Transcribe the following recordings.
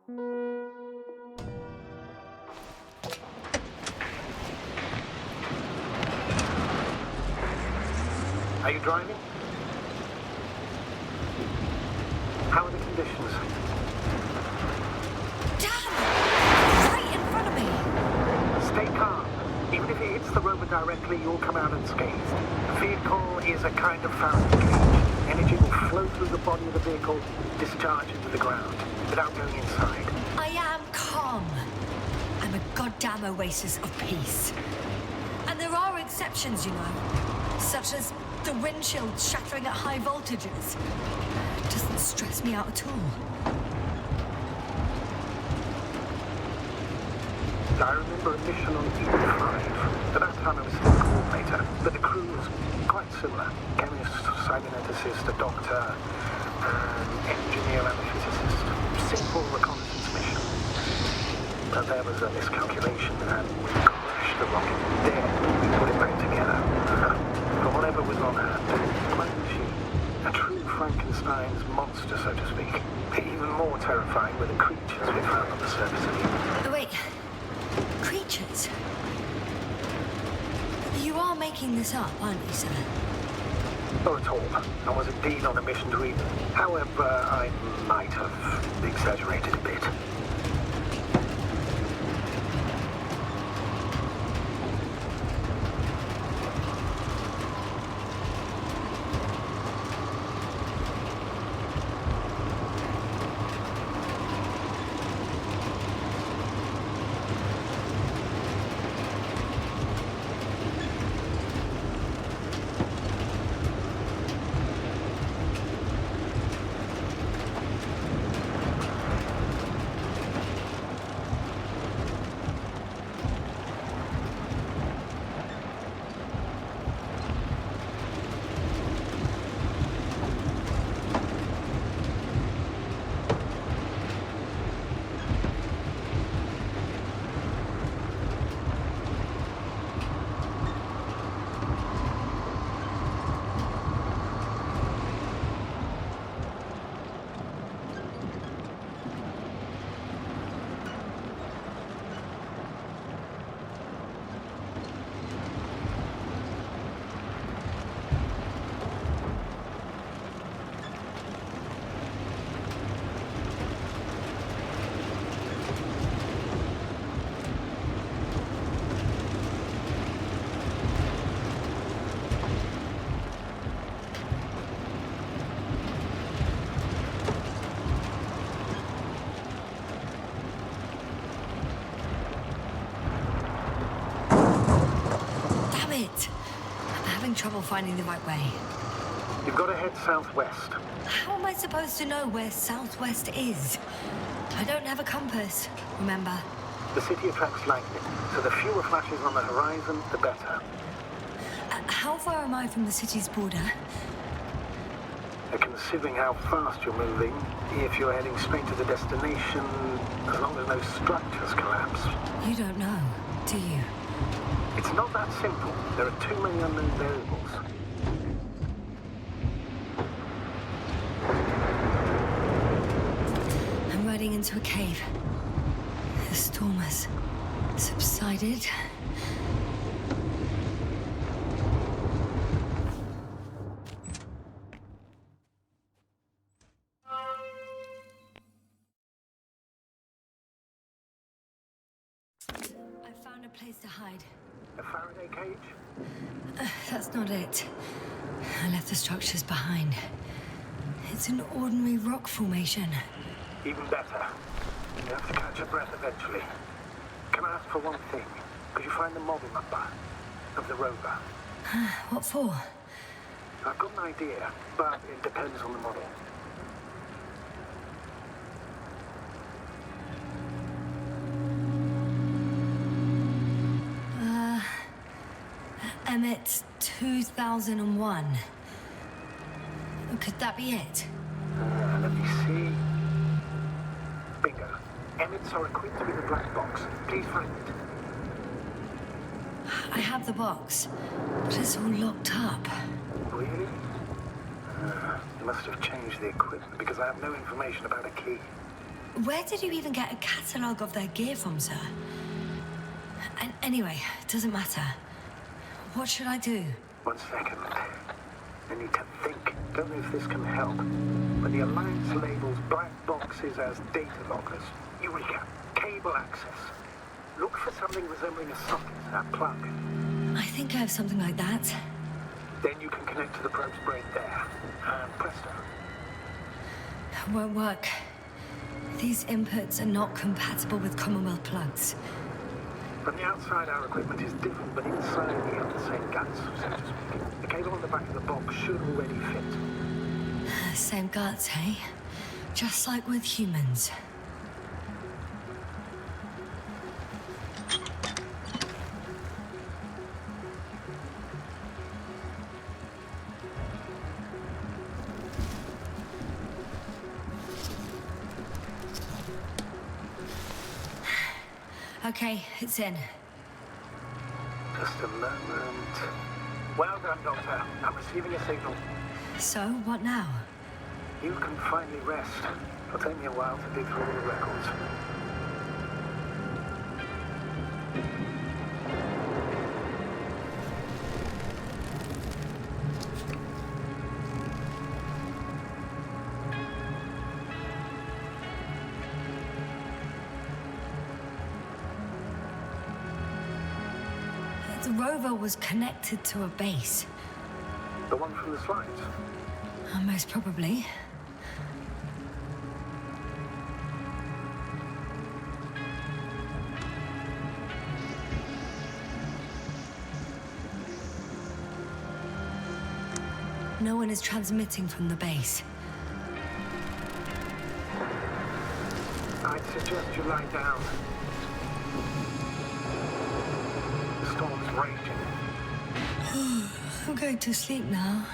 Are you driving? How are the conditions? Damn! Right in front of me! Stay calm. Even if it hits the rover directly, you'll come out unscathed. The vehicle is a kind of Faraday cage. Energy will flow through the body of the vehicle, discharge into the ground, without going inside. I am calm. I'm a goddamn oasis of peace. And there are exceptions, you know. Such as the windshield shattering at high voltages. It doesn't stress me out at all. I remember a mission on E5. At that time I was still a coordinator, but the crew was quite similar. Chemist, cyberneticist, a doctor, an engineer and a physicist. Simple reconnaissance mission. But there was a miscalculation and we crashed the rocket dead. We put it back together. But whatever was on hand, wasn't she? A true Frankenstein's monster, so to speak. Even more terrifying were the creatures we found on the surface of the Earth. Oh, wait. Creatures? You are making this up, aren't you, sir? Not at all. I was indeed on a mission to Eden. However, I might have exaggerated a bit. Trouble finding the right way. You've got to head southwest. How am I supposed to know where southwest is? I don't have a compass, remember? The city attracts lightning, so the fewer flashes on the horizon, the better. How far am I from the city's border? Considering how fast you're moving, if you're heading straight to the destination, as long as no structures collapse. You don't know, do you? It's not that simple. There are too many unknown variables. I'm riding into a cave. The storm has subsided. I found a place to hide. A Faraday cage? That's not it. I left the structures behind. It's an ordinary rock formation. Even better. You have to catch your breath eventually. Can I ask for one thing? Could you find the model number of the rover? What for? I've got an idea, but it depends on the model. Emmet 2001. Could that be it? Let me see. Bingo. Emmets are equipped with a black box. Please find it. I have the box, but it's all locked up. Really? You must have changed the equipment because I have no information about a key. Where did you even get a catalogue of their gear from, sir? And anyway, it doesn't matter. What should I do? 1 second. I need to think. Don't know if this can help. But the Alliance labels black boxes as data loggers. Eureka. Cable access. Look for something resembling a socket to that plug. I think I have something like that. Then you can connect to the probe's brain there. And presto. Won't work. These inputs are not compatible with Commonwealth plugs. From the outside, our equipment is different, but inside we have the same guts, so to speak. The cable on the back of the box should already fit. Same guts, eh? Just like with humans. Okay, it's in. Just a moment. Well done, Doctor. I'm receiving a signal. So, what now? You can finally rest. It'll take me a while to dig through all the records. The rover was connected to a base. The one from the slides? Most probably. No one is transmitting from the base. I'd suggest you lie down. The storm's raging. I'm going to sleep now.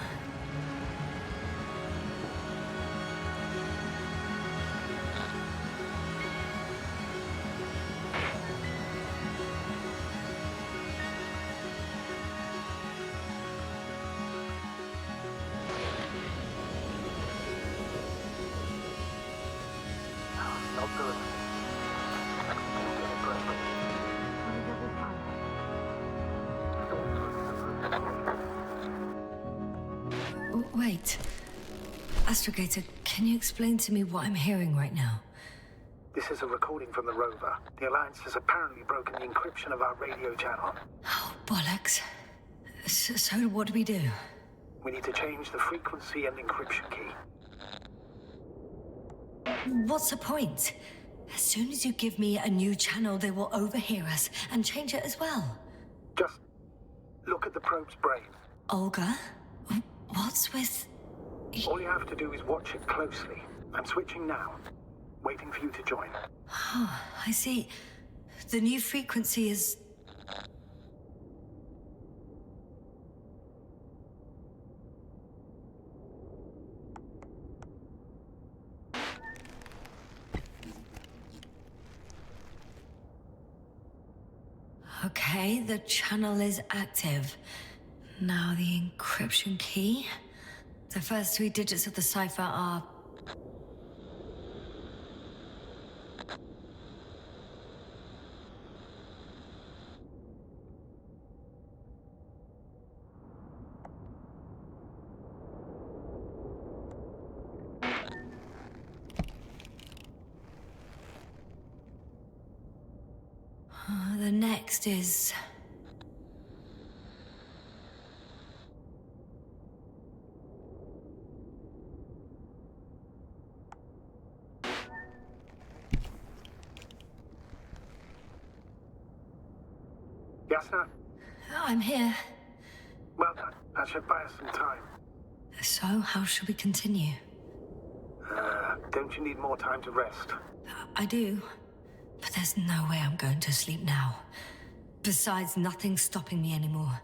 Not good. Wait. Astrogator, can you explain to me what I'm hearing right now? This is a recording from the rover. The Alliance has apparently broken the encryption of our radio channel. Oh, bollocks. So what do we do? We need to change the frequency and encryption key. What's the point? As soon as you give me a new channel, they will overhear us and change it as well. Just look at the probe's brain. Olga? What's with... All you have to do is watch it closely. I'm switching now. Waiting for you to join. Oh, I see. The new frequency is... Okay, the channel is active. Now the encryption key. The first 3 digits of the cipher are... The next is... Yes, sir? I'm here. Well done. That should buy us some time. So, how should we continue? Don't you need more time to rest? I do. But there's no way I'm going to sleep now. Besides, nothing's stopping me anymore.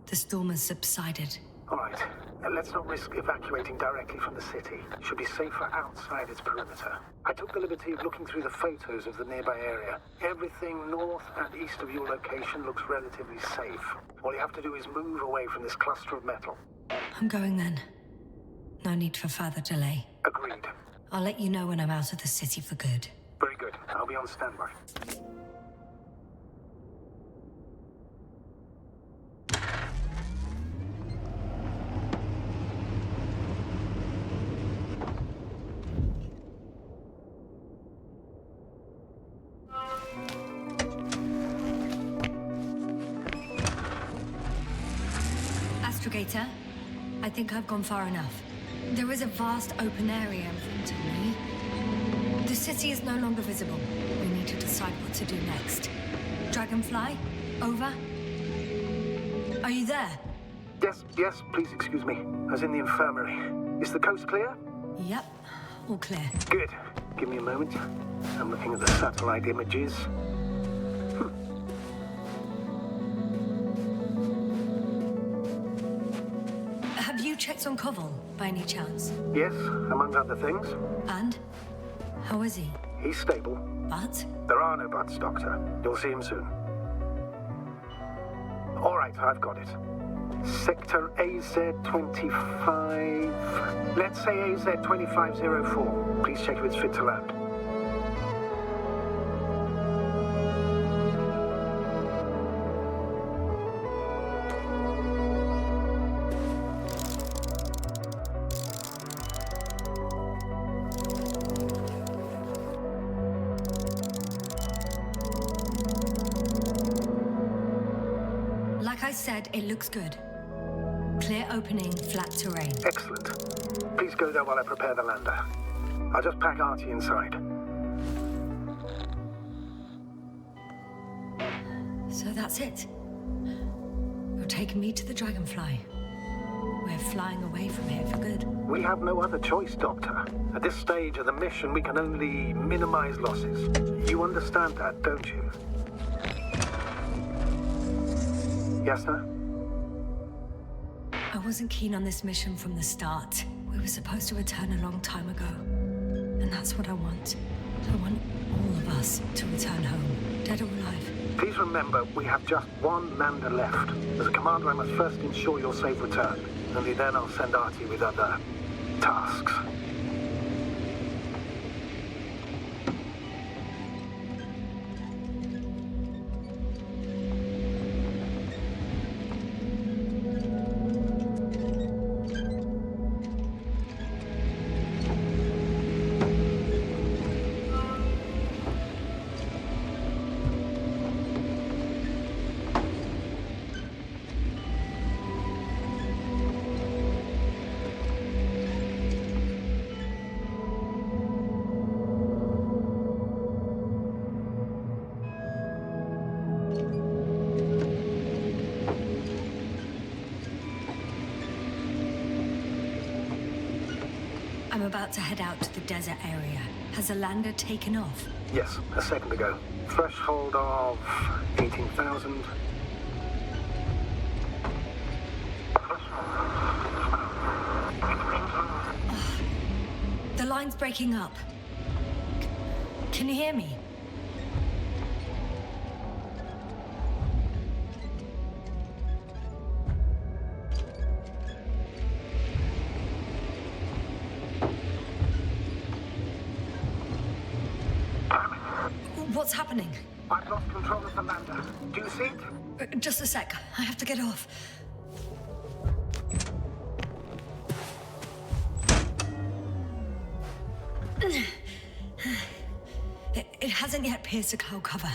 The storm has subsided. All right. Let's not risk evacuating directly from the city. Should be safer outside its perimeter. I took the liberty of looking through the photos of the nearby area. Everything north and east of your location looks relatively safe. All you have to do is move away from this cluster of metal. I'm going then. No need for further delay. Agreed. I'll let you know when I'm out of the city for good. Very good. I'll be on standby. Astrogator, I think I've gone far enough. There is a vast open area in front of me. The city is no longer visible. We need to decide what to do next. Dragonfly, over? Are you there? Yes, please excuse me. I was in the infirmary. Is the coast clear? Yep, all clear. Good. Give me a moment. I'm looking at the satellite images. Have you checked on Koval, by any chance? Yes, among other things. And? How is he? He's stable. But? There are no buts, Doctor. You'll see him soon. All right, I've got it. Sector AZ-25... Let's say AZ-2504. Please check if it's fit to land. Like I said, it looks good. Clear opening, flat terrain. Excellent. Please go there while I prepare the lander. I'll just pack Artie inside. So that's it. You're taking me to the Dragonfly. We're flying away from here for good. We have no other choice, Doctor. At this stage of the mission, we can only minimize losses. You understand that, don't you? Yes, sir? I wasn't keen on this mission from the start. We were supposed to return a long time ago. And that's what I want. I want all of us to return home, dead or alive. Please remember, we have just one lander left. As a commander, I must first ensure your safe return. Only then I'll send Artie with other tasks. I'm about to head out to the desert area. Has the lander taken off? Yes, a second ago. Threshold of 18,000. The line's breaking up. Can you hear me? What's happening? I've lost control of the lander. Do you see it? Just a sec. I have to get off. It hasn't yet pierced the cloud cover.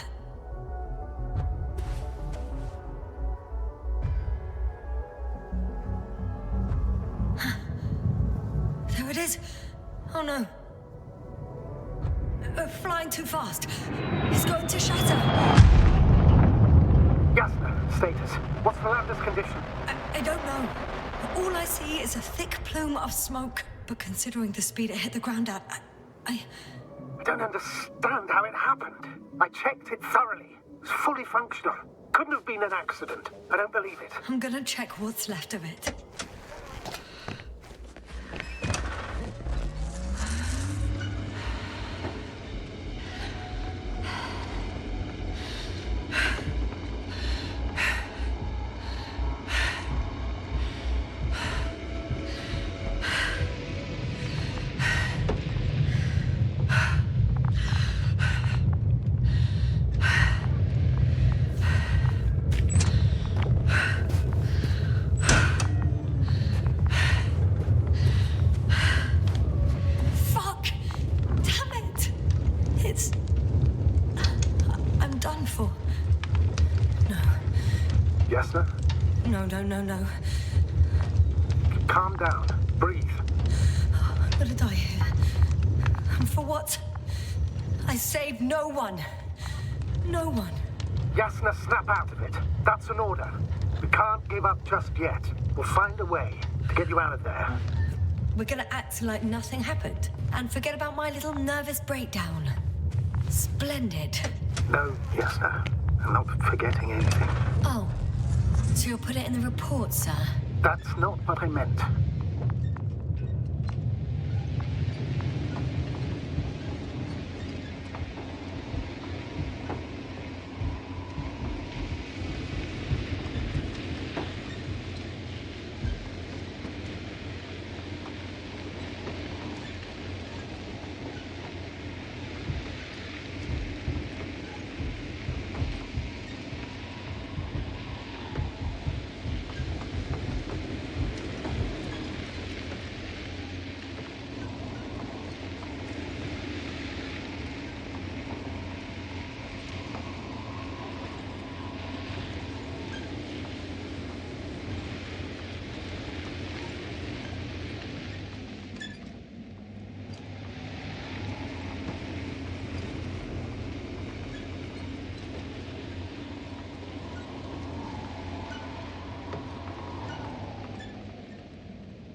There it is. Oh no. Flying too fast. It's going to shatter. Yes, sir. Status. What's the lander's condition? I don't know. All I see is a thick plume of smoke. But considering the speed it hit the ground at, I don't understand how it happened. I checked it thoroughly. It's fully functional. Couldn't have been an accident. I don't believe it. I'm gonna check what's left of it. done for? No. Yasna? No. Calm down. Breathe. I'm gonna die here. And for what? I saved no one. No one. Yasna, snap out of it. That's an order. We can't give up just yet. We'll find a way to get you out of there. We're gonna act like nothing happened and forget about my little nervous breakdown. Splendid. No, Yasna. I'm not forgetting anything. Oh, so you'll put it in the report, sir? That's not what I meant.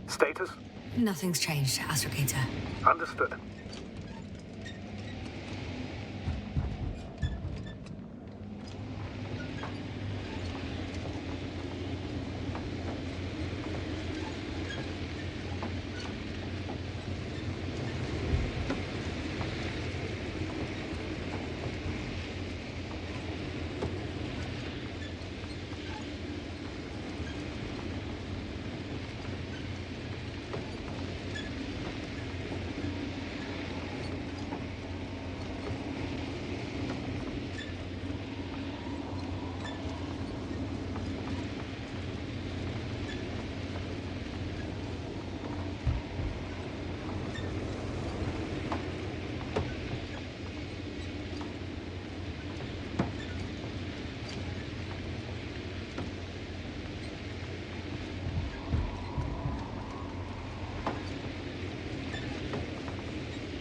Status? Nothing's changed, Astrogator. Understood.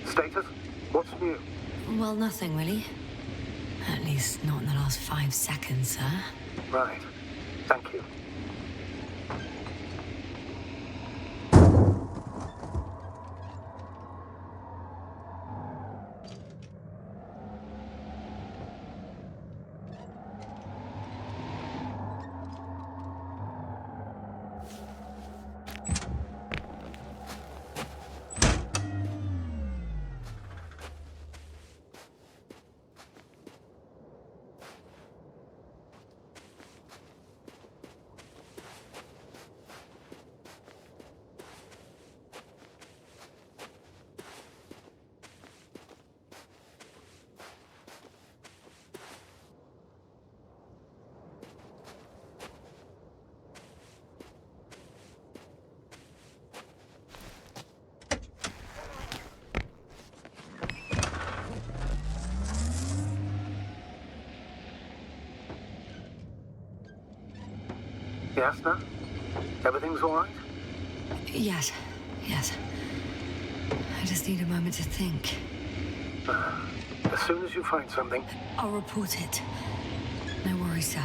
Status? What's new? Well, nothing really. At least not in the last 5 seconds, sir. Right. Thank you. Yasna? Everything's all right? Yes. I just need a moment to think. As soon as you find something... I'll report it. No worries, sir.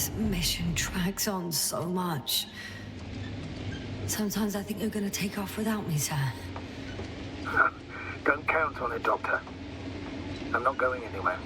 This mission drags on so much. Sometimes I think you're gonna take off without me, sir. Don't count on it, Doctor. I'm not going anywhere.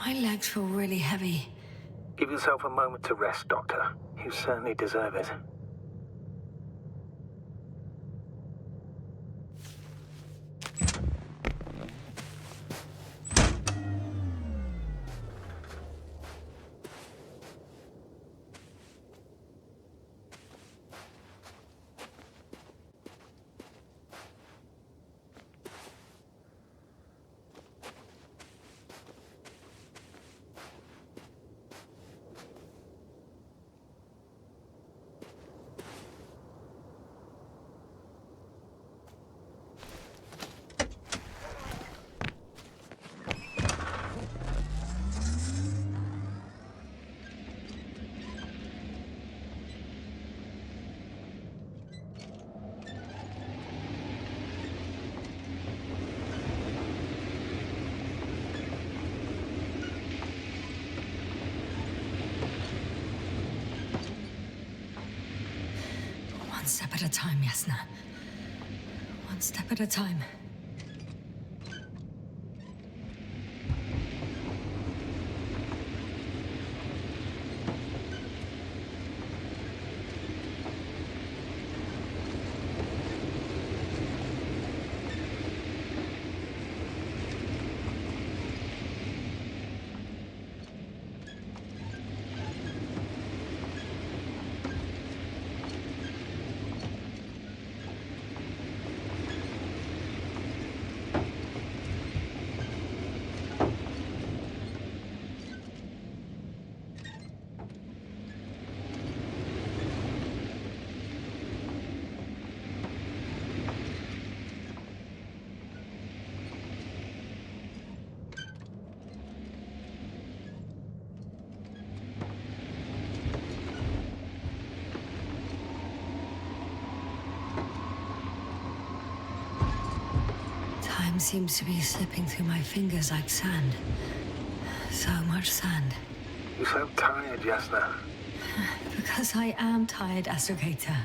My legs feel really heavy. Give yourself a moment to rest, Doctor. You certainly deserve it. One step at a time, Yasna. One step at a time. Time seems to be slipping through my fingers like sand. So much sand. You sound tired, Yasna. Because I am tired, Astrogator.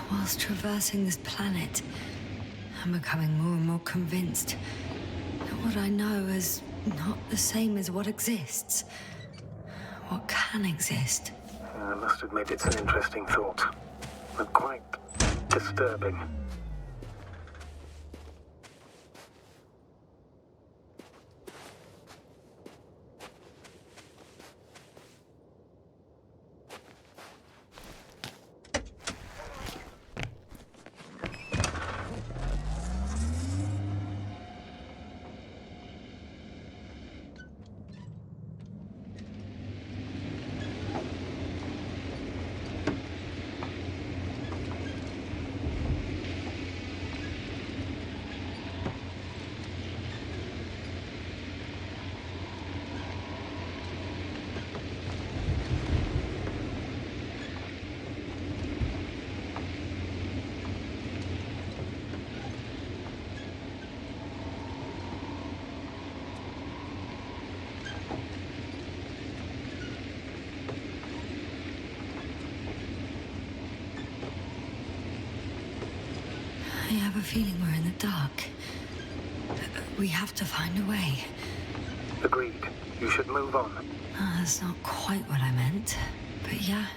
Whilst traversing this planet, I'm becoming more and more convinced that what I know is not the same as what exists. What can exist. I must admit it's an interesting thought, but quite disturbing. feeling we're in the dark. We have to find a way. Agreed. You should move on. That's not quite what I meant. But yeah,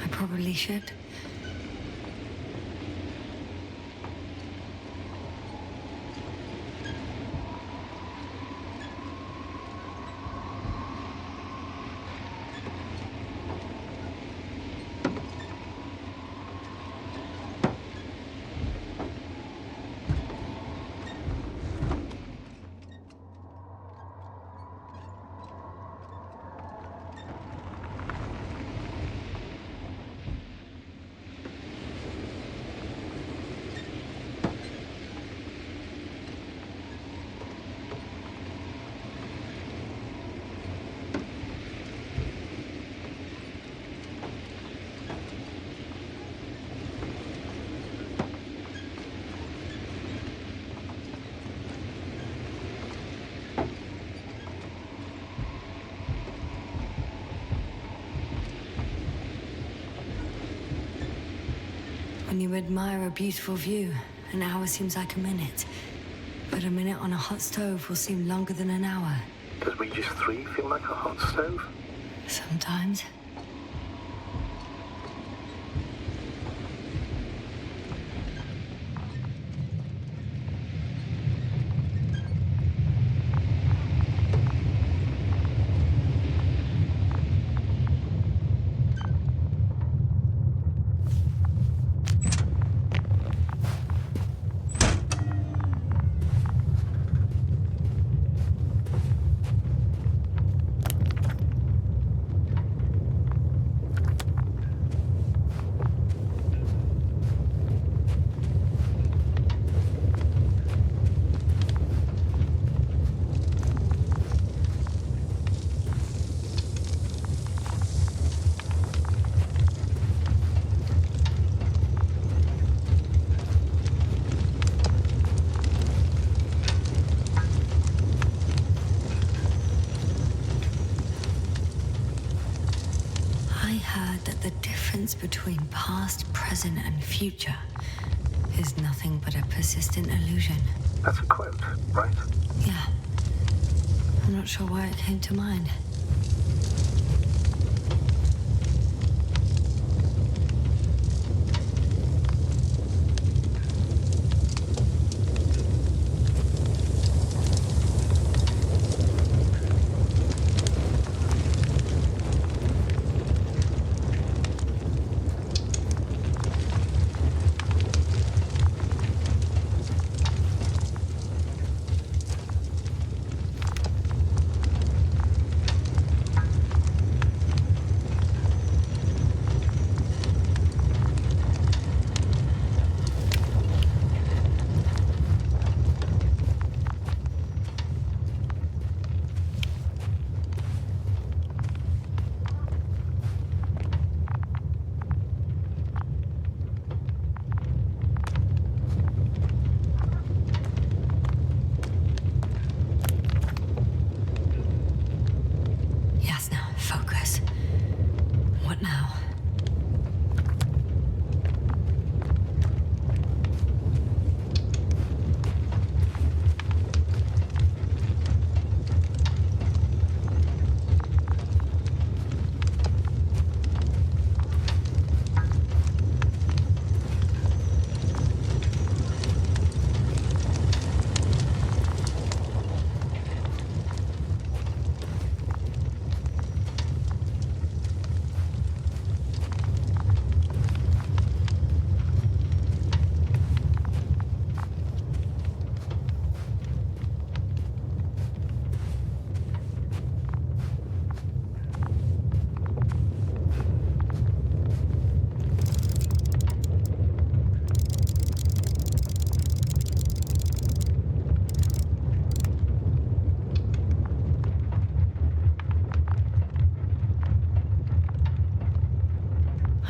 I probably should. When you admire a beautiful view, an hour seems like a minute. But a minute on a hot stove will seem longer than an hour. Does Regis 3 feel like a hot stove? Sometimes. Between past, present, and future is nothing but a persistent illusion. That's a quote, right? Yeah. I'm not sure why it came to mind.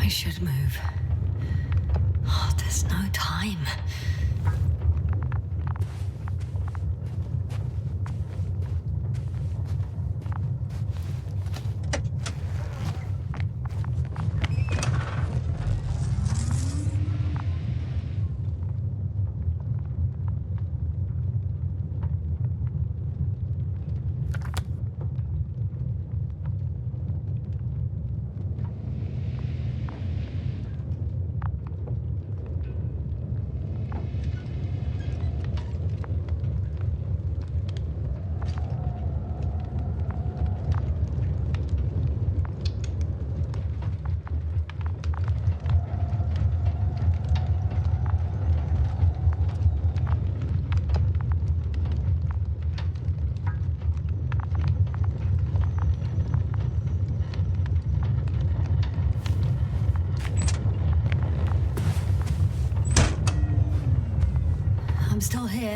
I should move. Oh, there's no time.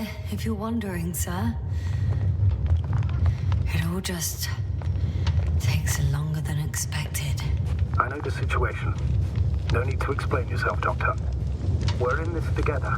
here, if you're wondering, sir. It all just takes longer than expected. I know the situation. No need to explain yourself, Doctor. We're in this together.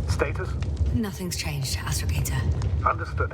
Status? Nothing's changed, Astrogator. Understood.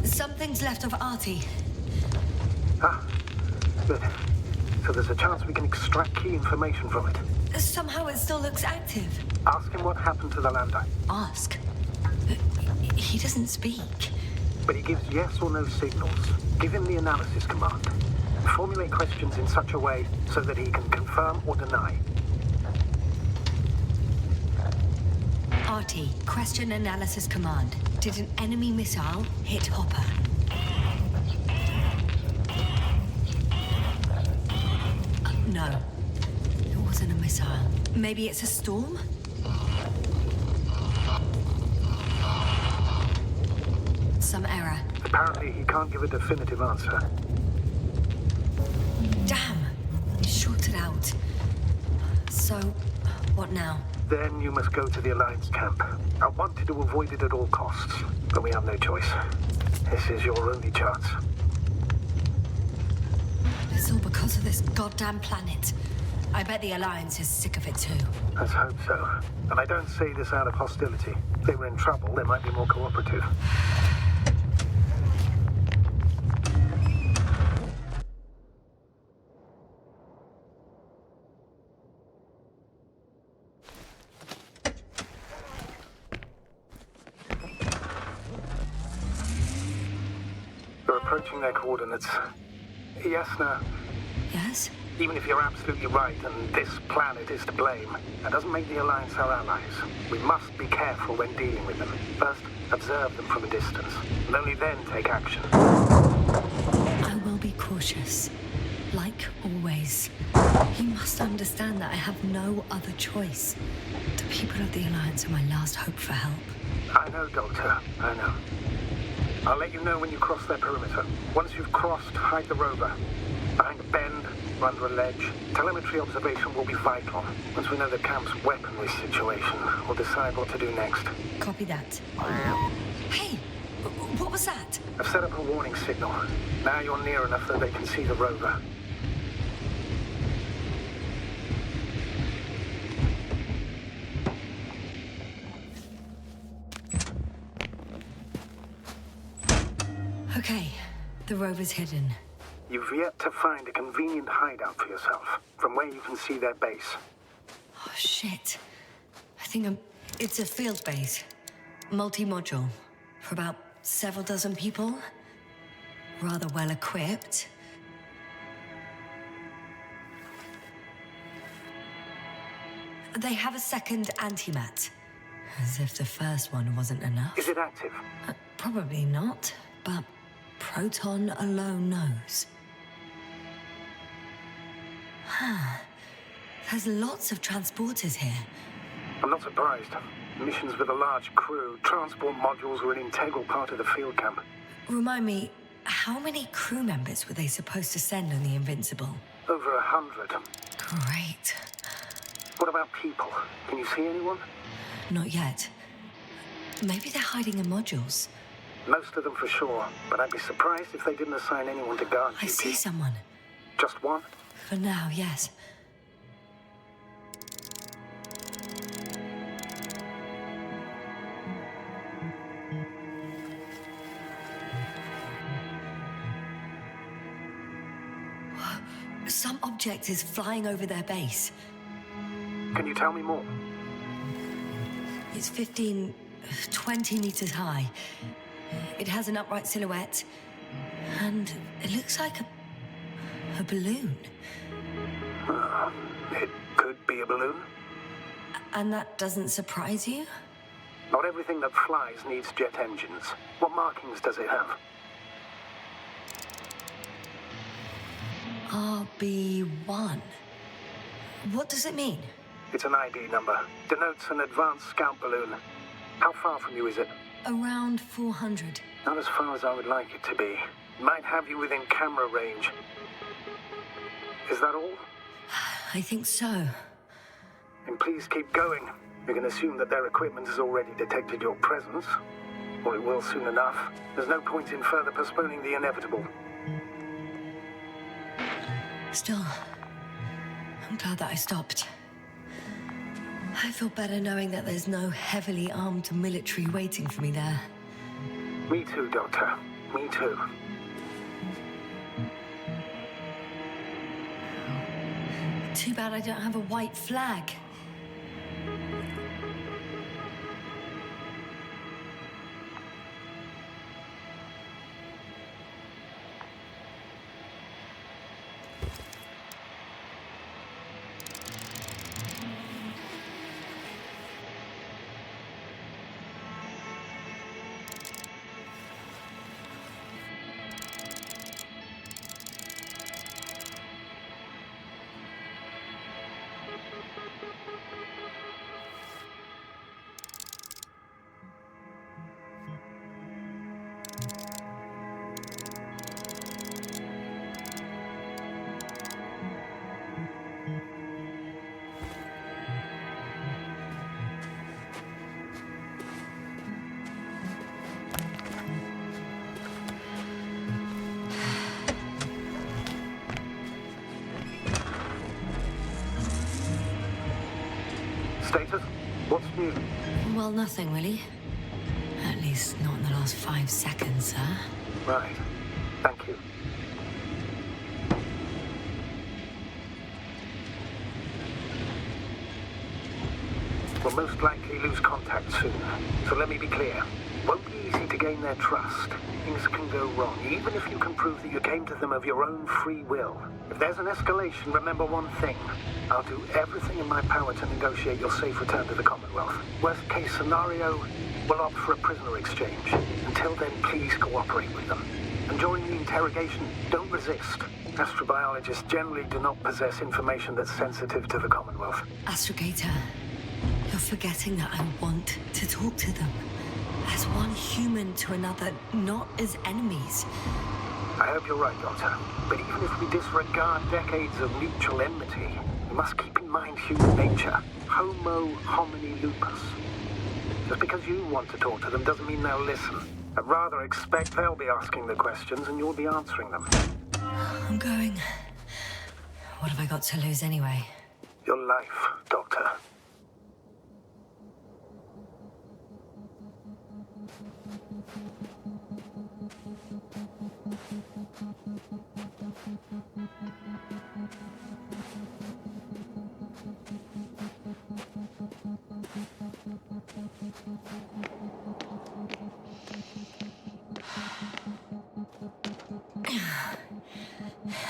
Something's left of Artie. Ah, good. So there's a chance we can extract key information from it. Somehow it still looks active. Ask him what happened to the lander. Ask? He doesn't speak. But he gives yes or no signals. Give him the analysis command. Formulate questions in such a way so that he can confirm or deny. Artie, question analysis command. Did an enemy missile hit Hopper? No. It wasn't a missile. Maybe it's a storm? Some error. Apparently he can't give a definitive answer. Damn! It shorted out. So, what now? Then you must go to the Alliance camp. I wanted to avoid it at all costs, but we have no choice. This is your only chance. It's all because of this goddamn planet. I bet the Alliance is sick of it too. Let's hope so. And I don't say this out of hostility. If they were in trouble, they might be more cooperative. We're approaching their coordinates. Yes, no. Yes? Even if you're absolutely right and this planet is to blame, that doesn't make the Alliance our allies. We must be careful when dealing with them. First, observe them from a distance, and only then take action. I will be cautious. Like always. You must understand that I have no other choice. The people of the Alliance are my last hope for help. I know, Doctor. I know. I'll let you know when you cross their perimeter. Once you've crossed, hide the rover. Behind a bend, or under a ledge. Telemetry observation will be vital. Once we know the camp's weaponry situation, we'll decide what to do next. Copy that. Hey! What was that? I've set up a warning signal. Now you're near enough that they can see the rover. Okay, the rover's hidden. You've yet to find a convenient hideout for yourself, from where you can see their base. Oh, shit. I think it's a field base. Multi-module. For about several dozen people. Rather well equipped. They have a second antimat. As if the first one wasn't enough. Is it active? Probably not, but Proton alone knows. There's lots of transporters here. I'm not surprised. Missions with a large crew, transport modules were an integral part of the field camp. Remind me, how many crew members were they supposed to send on the Invincible? Over 100. Great. What about people? Can you see anyone? Not yet. Maybe they're hiding in modules. Most of them for sure, but I'd be surprised if they didn't assign anyone to guard duty. I see someone. Just one? For now, yes. Some object is flying over their base. Can you tell me more? It's 15, 20 meters high. It has an upright silhouette, and it looks like a balloon. It could be a balloon. And that doesn't surprise you? Not everything that flies needs jet engines. What markings does it have? RB1. What does it mean? It's an ID number. Denotes an advanced scout balloon. How far from you is it? Around 400. Not as far as I would like it to be. Might have you within camera range. Is that all? I think so. Then please keep going. We can assume that their equipment has already detected your presence. Or it will soon enough. There's no point in further postponing the inevitable. Still, I'm glad that I stopped. I feel better knowing that there's no heavily armed military waiting for me there. Me too, Doctor. Me too. Too bad I don't have a white flag. Status? What's new? Well, nothing really. At least not in the last 5 seconds, sir. Right. Thank you. We'll most likely lose contact soon. So let me be clear. Won't be easy to gain their trust. Things can go wrong, even if you can prove that you came to them of your own free will. If there's an escalation, remember one thing. I'll do everything in my power to negotiate your safe return to the Commonwealth. Worst case scenario, we'll opt for a prisoner exchange. Until then, please cooperate with them. And during the interrogation, don't resist. Astrobiologists generally do not possess information that's sensitive to the Commonwealth. Astrogator, you're forgetting that I want to talk to them. As one human to another, not as enemies. I hope you're right, Doctor. But even if we disregard decades of mutual enmity, we must keep in mind human nature. Homo homini lupus. Just because you want to talk to them doesn't mean they'll listen. I'd rather expect they'll be asking the questions and you'll be answering them. I'm going. What have I got to lose anyway? Your life, Doctor.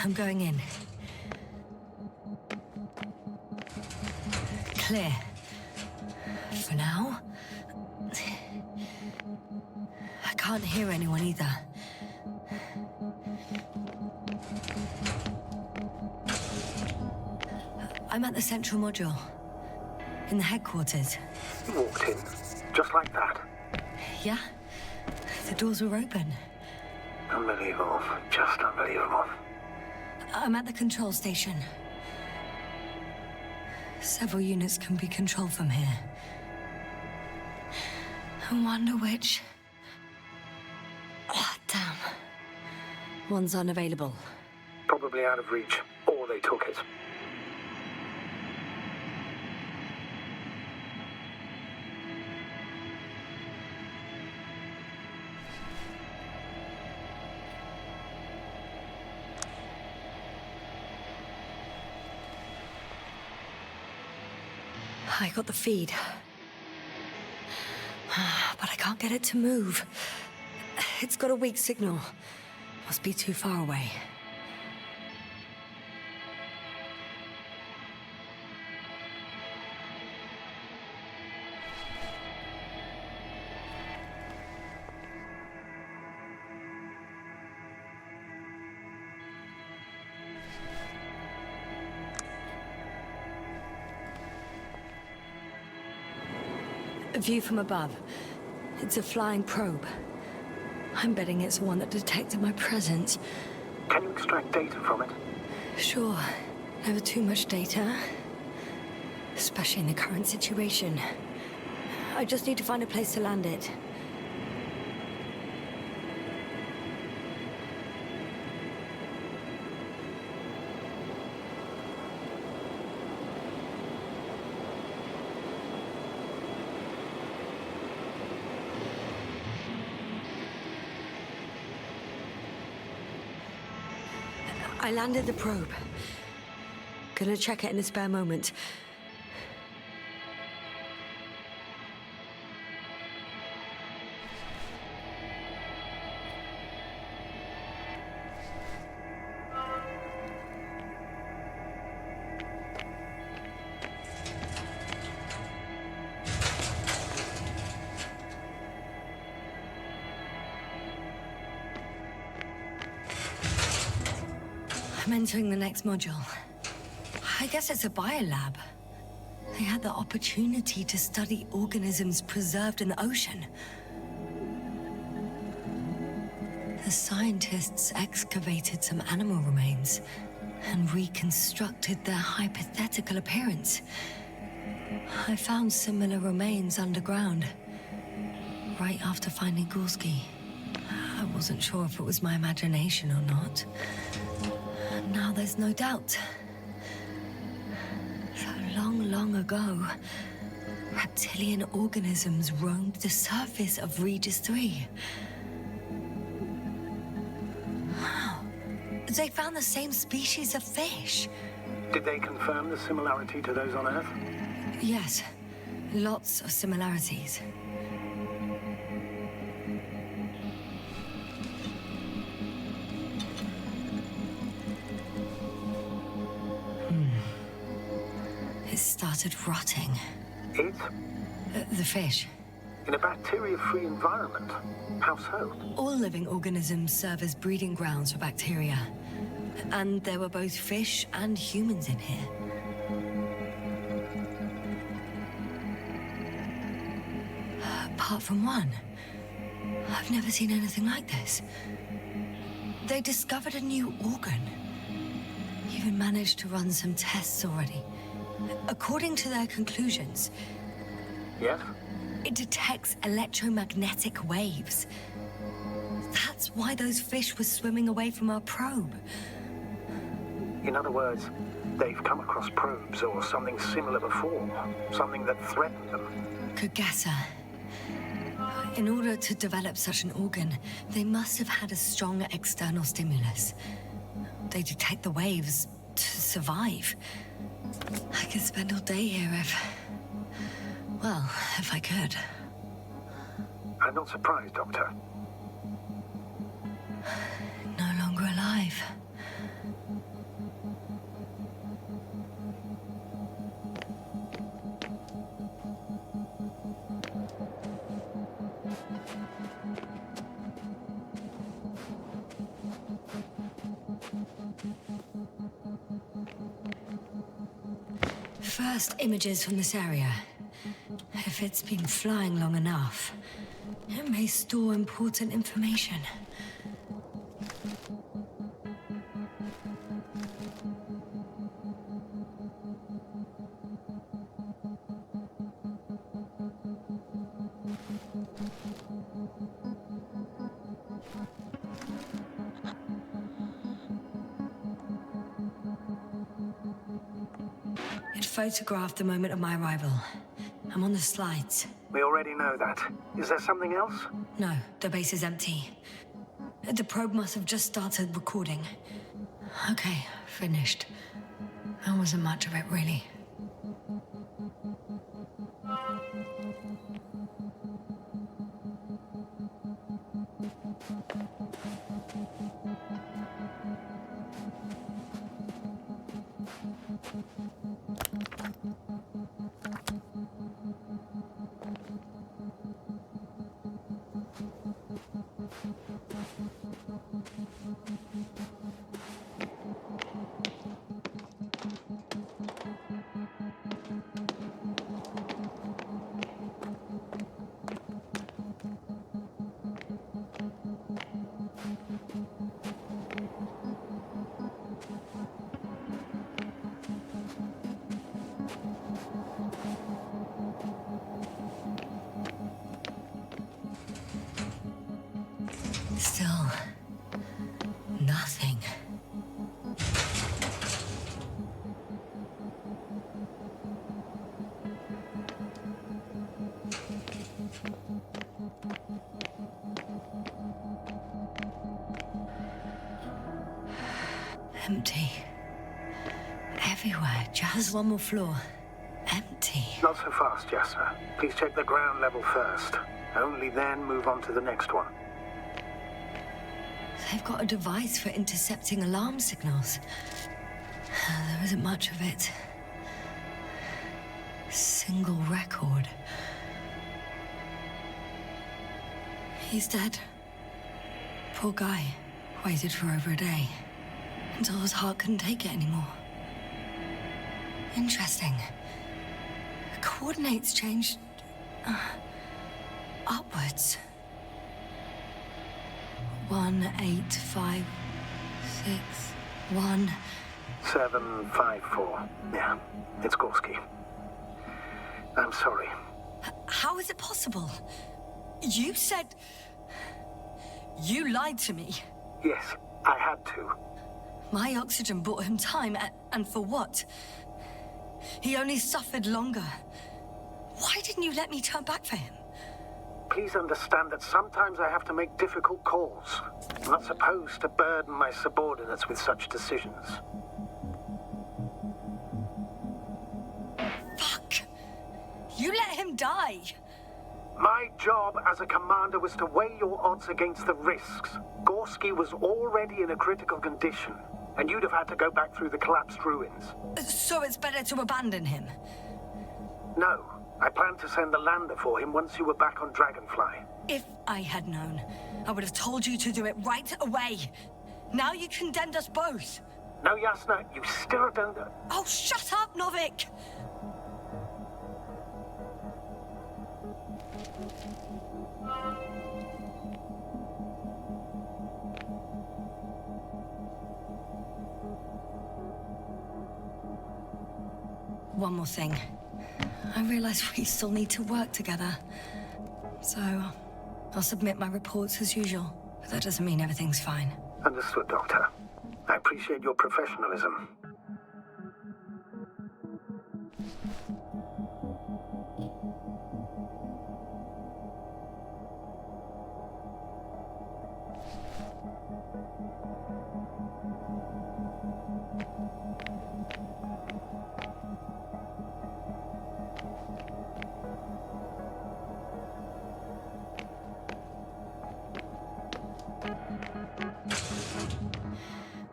I'm going in. Clear. For now, can't hear anyone either. I'm at the central module. In the headquarters. You walked in, just like that. Yeah? The doors were open. Unbelievable. Just unbelievable. I'm at the control station. Several units can be controlled from here. I wonder which... Oh, damn. One's unavailable. Probably out of reach, or they took it. I got the feed. But I can't get it to move. It's got a weak signal. Must be too far away. A view from above. It's a flying probe. I'm betting it's the one that detected my presence. Can you extract data from it? Sure. Never too much data. Especially in the current situation. I just need to find a place to land it. I landed the probe. Gonna check it in a spare moment. I'm entering the next module. I guess it's a biolab. They had the opportunity to study organisms preserved in the ocean. The scientists excavated some animal remains and reconstructed their hypothetical appearance. I found similar remains underground, right after finding Gorski. I wasn't sure if it was my imagination or not. Now there's no doubt. So long ago, reptilian organisms roamed the surface of Regis 3. Wow. They found the same species of fish. Did they confirm the similarity to those on Earth? Yes. Lots of similarities. It started rotting. It? The fish. In a bacteria-free environment? How so? All living organisms serve as breeding grounds for bacteria. And there were both fish and humans in here. Apart from one, I've never seen anything like this. They discovered a new organ. Even managed to run some tests already. According to their conclusions, Yes? it detects electromagnetic waves. That's why those fish were swimming away from our probe. In other words, they've come across probes or something similar before. Something that threatened them. Could guess her. In order to develop such an organ, they must have had a strong external stimulus. They detect the waves to survive. I could spend all day here if I could. I'm not surprised, Doctor. No longer alive. First images from this area. If it's been flying long enough, it may store important information. It photographed the moment of my arrival. I'm on the slides. We already know that. Is there something else? No, the base is empty. The probe must have just started recording. Okay, finished. There wasn't much of it, really. Still, nothing. Empty. Everywhere, just one more floor. Empty. Not so fast, Jasper. Please check the ground level first. Only then move on to the next one. They've got a device for intercepting alarm signals. There isn't much of it. Single record. He's dead. Poor guy. Waited for over a day. Until his heart couldn't take it anymore. Interesting. The coordinates changed... upwards. 1, 8, 5, 6, 1... 7, 5, 4. Yeah, it's Gorski. I'm sorry. How is it possible? You said... You lied to me. Yes, I had to. My oxygen bought him time, and for what? He only suffered longer. Why didn't you let me turn back for him? Please understand that sometimes I have to make difficult calls. I'm not supposed to burden my subordinates with such decisions. Fuck! You let him die! My job as a commander was to weigh your odds against the risks. Gorski was already in a critical condition, and you'd have had to go back through the collapsed ruins. So it's better to abandon him? No. I planned to send the lander for him once you were back on Dragonfly. If I had known, I would have told you to do it right away. Now you condemned us both. No, Yasna, you still don't... Oh, shut up, Novik! One more thing. I realize we still need to work together. So, I'll submit my reports as usual. But that doesn't mean everything's fine. Understood, Doctor. I appreciate your professionalism.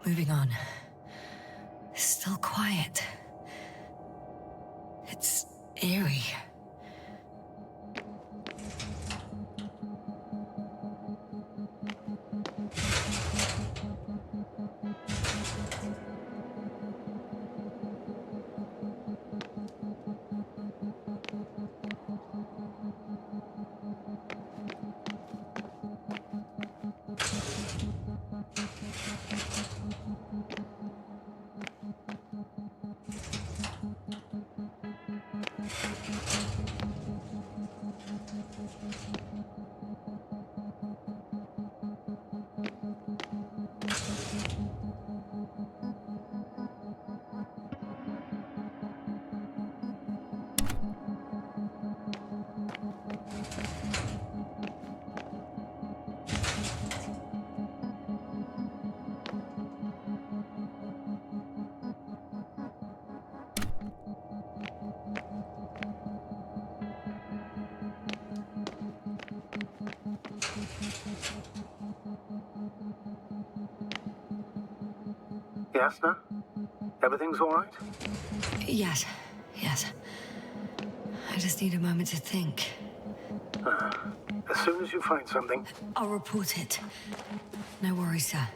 Moving on. Still quiet. It's eerie. Yes, no? Everything's all right? Yes, yes. I just need a moment to think. As soon as you find something... I'll report it. No worries, sir.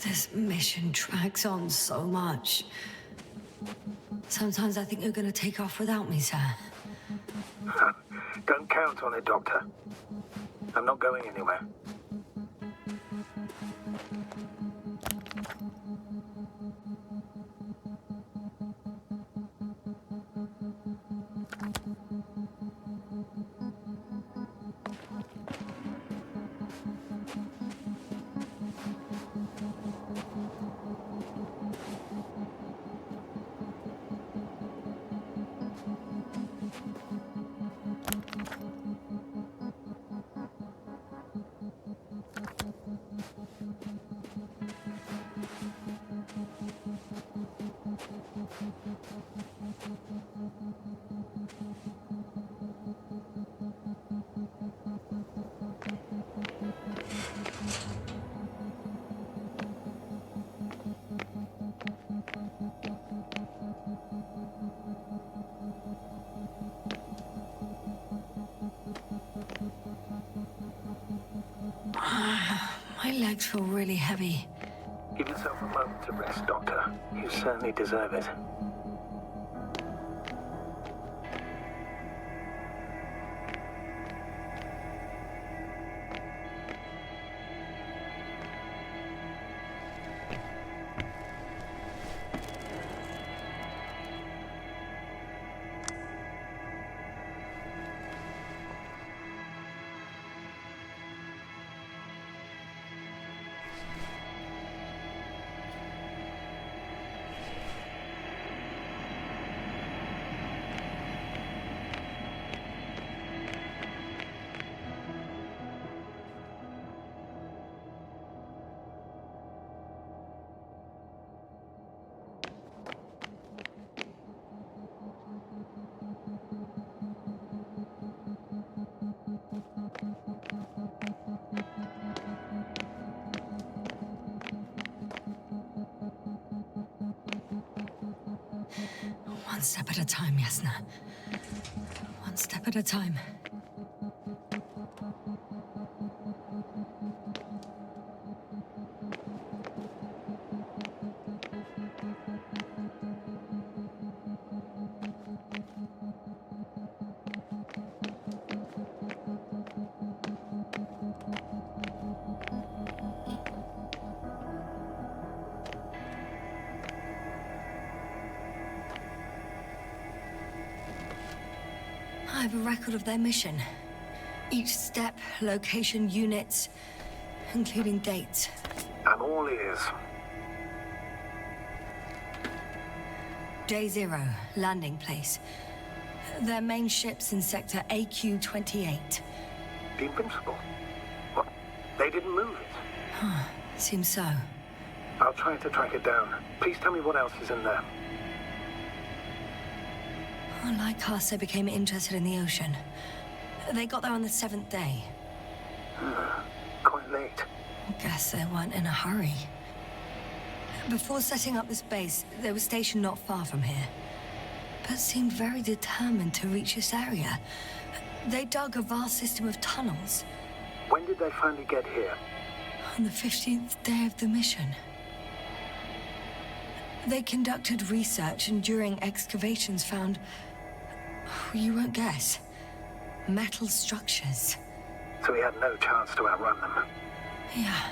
This mission drags on so much. Sometimes I think you're gonna take off without me, sir. Don't count on it, Doctor. I'm not going anywhere. My legs feel really heavy. Give yourself a moment to rest, Doctor. You certainly deserve it. One step at a time, Yasna. One step at a time. I have a record of their mission. Each step, location, units, including dates. I'm all ears. Day 0, landing place. Their main ship's in sector AQ-28. The Invincible? What? They didn't move it? Seems so. I'll try to track it down. Please tell me what else is in there. Like us, they became interested in the ocean. They got there on the 7th day. Quite late. Guess they weren't in a hurry. Before setting up this base, they were stationed not far from here, but seemed very determined to reach this area. They dug a vast system of tunnels. When did they finally get here? On the 15th day of the mission. They conducted research and during excavations found... you won't guess. Metal structures. So we had no chance to outrun them. Yeah.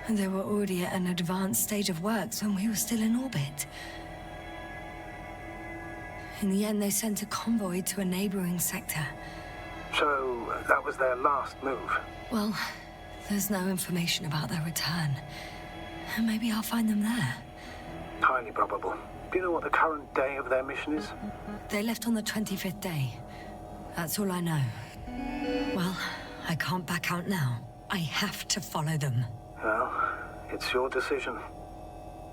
And they were already at an advanced stage of works when we were still in orbit. In the end, they sent a convoy to a neighboring sector. So that was their last move? Well, there's no information about their return. Maybe I'll find them there. Highly probable. Do you know what the current day of their mission is? They left on the 25th day. That's all I know. Well, I can't back out now. I have to follow them. Well, it's your decision.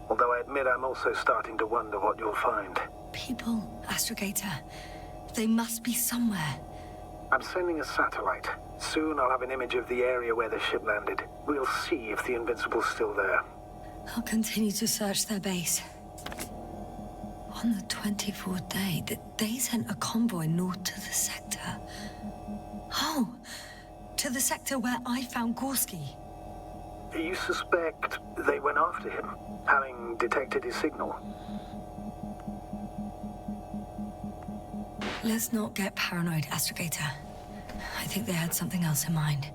Although I admit I'm also starting to wonder what you'll find. People, Astrogator. They must be somewhere. I'm sending a satellite. Soon I'll have an image of the area where the ship landed. We'll see if the Invincible's still there. I'll continue to search their base. On the 24th day, they sent a convoy north to the sector. Oh, to the sector where I found Gorski. You suspect they went after him, having detected his signal? Let's not get paranoid, Astrogator. I think they had something else in mind.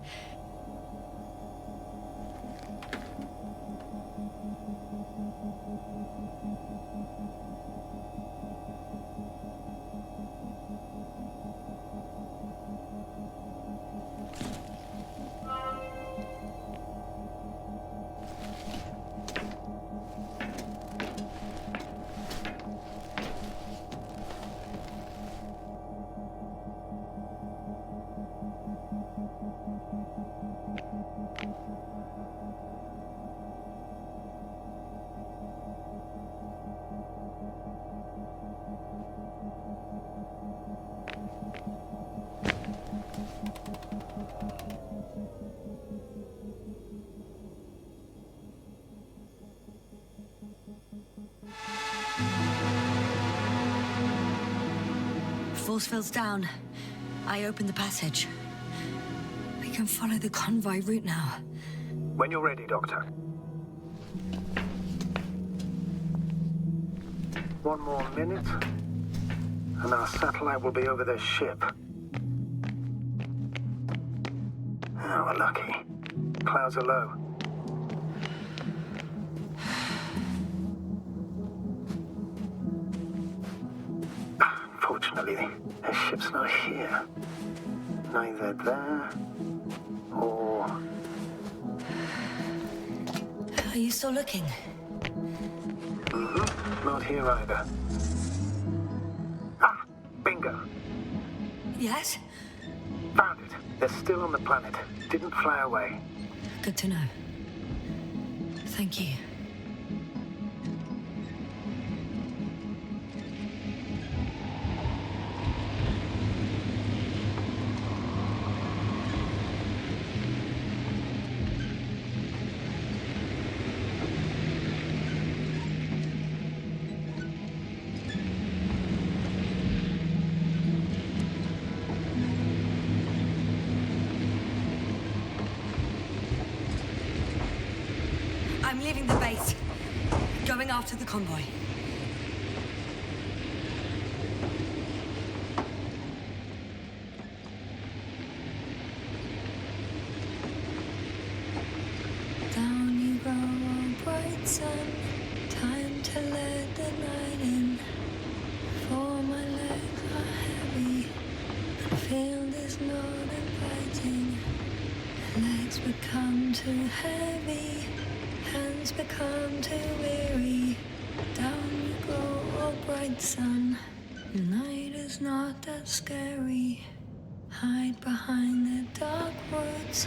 Force field's down. I opened the passage. We can follow the convoy route now. When you're ready, Doctor. One more minute, and our satellite will be over their ship. Oh, we're lucky. Clouds are low. Fortunately, their ship's not here. Neither there, or... Are you still looking? Not here either. Ah, bingo. Yes? Found it. They're still on the planet. Didn't fly away. Good to know. Thank you. I'm leaving the base. Going after the convoy. Down you go, oh bright sun. Time to let the night in. For my legs are heavy. The field is not inviting. Legs become too heavy. Hands become too weary. Down you go, oh bright sun. Night is not that scary. Hide behind the dark woods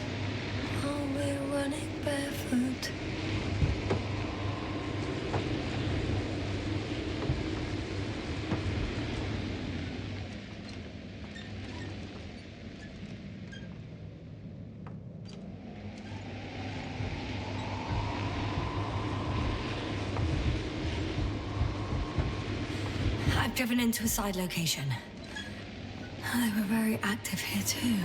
while we're running barefoot. I've driven into a side location. They were very active here too.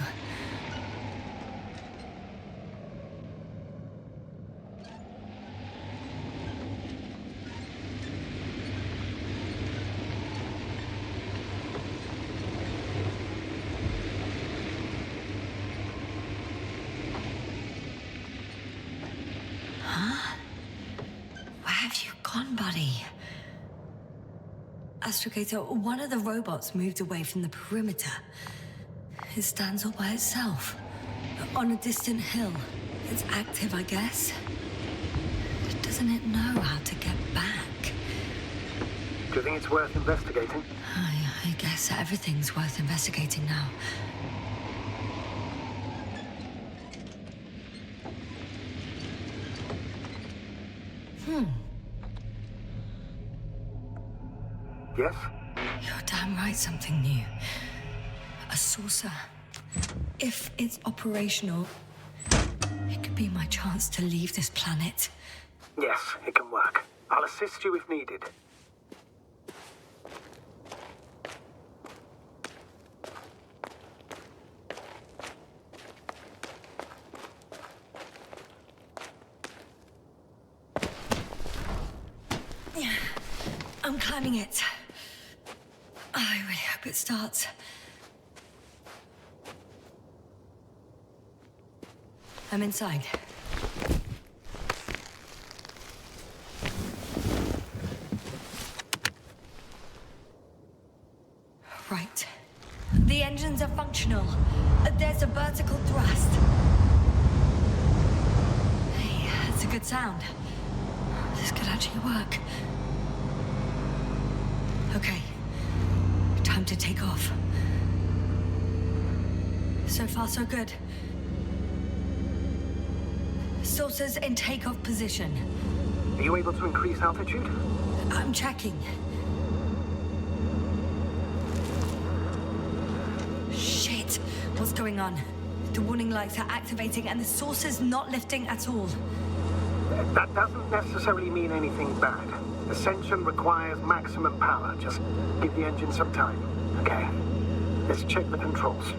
on, buddy. Astrogator, one of the robots moved away from the perimeter. It stands all by itself, on a distant hill. It's active, I guess. Doesn't it know how to get back? Do you think it's worth investigating? I guess everything's worth investigating now. Yes? You're damn right, something new. A saucer. If it's operational, it could be my chance to leave this planet. Yes, it can work. I'll assist you if needed. I'm climbing it. I really hope it starts. I'm inside. Right. The engines are functional. There's a vertical thrust. Hey, that's a good sound. This could actually work. Okay. Time to take off. So far, so good. Saucers in takeoff position. Are you able to increase altitude? I'm checking. Shit! What's going on? The warning lights are activating and the saucer's not lifting at all. That doesn't necessarily mean anything bad. Ascension requires maximum power. Just give the engine some time, okay? Let's check the controls.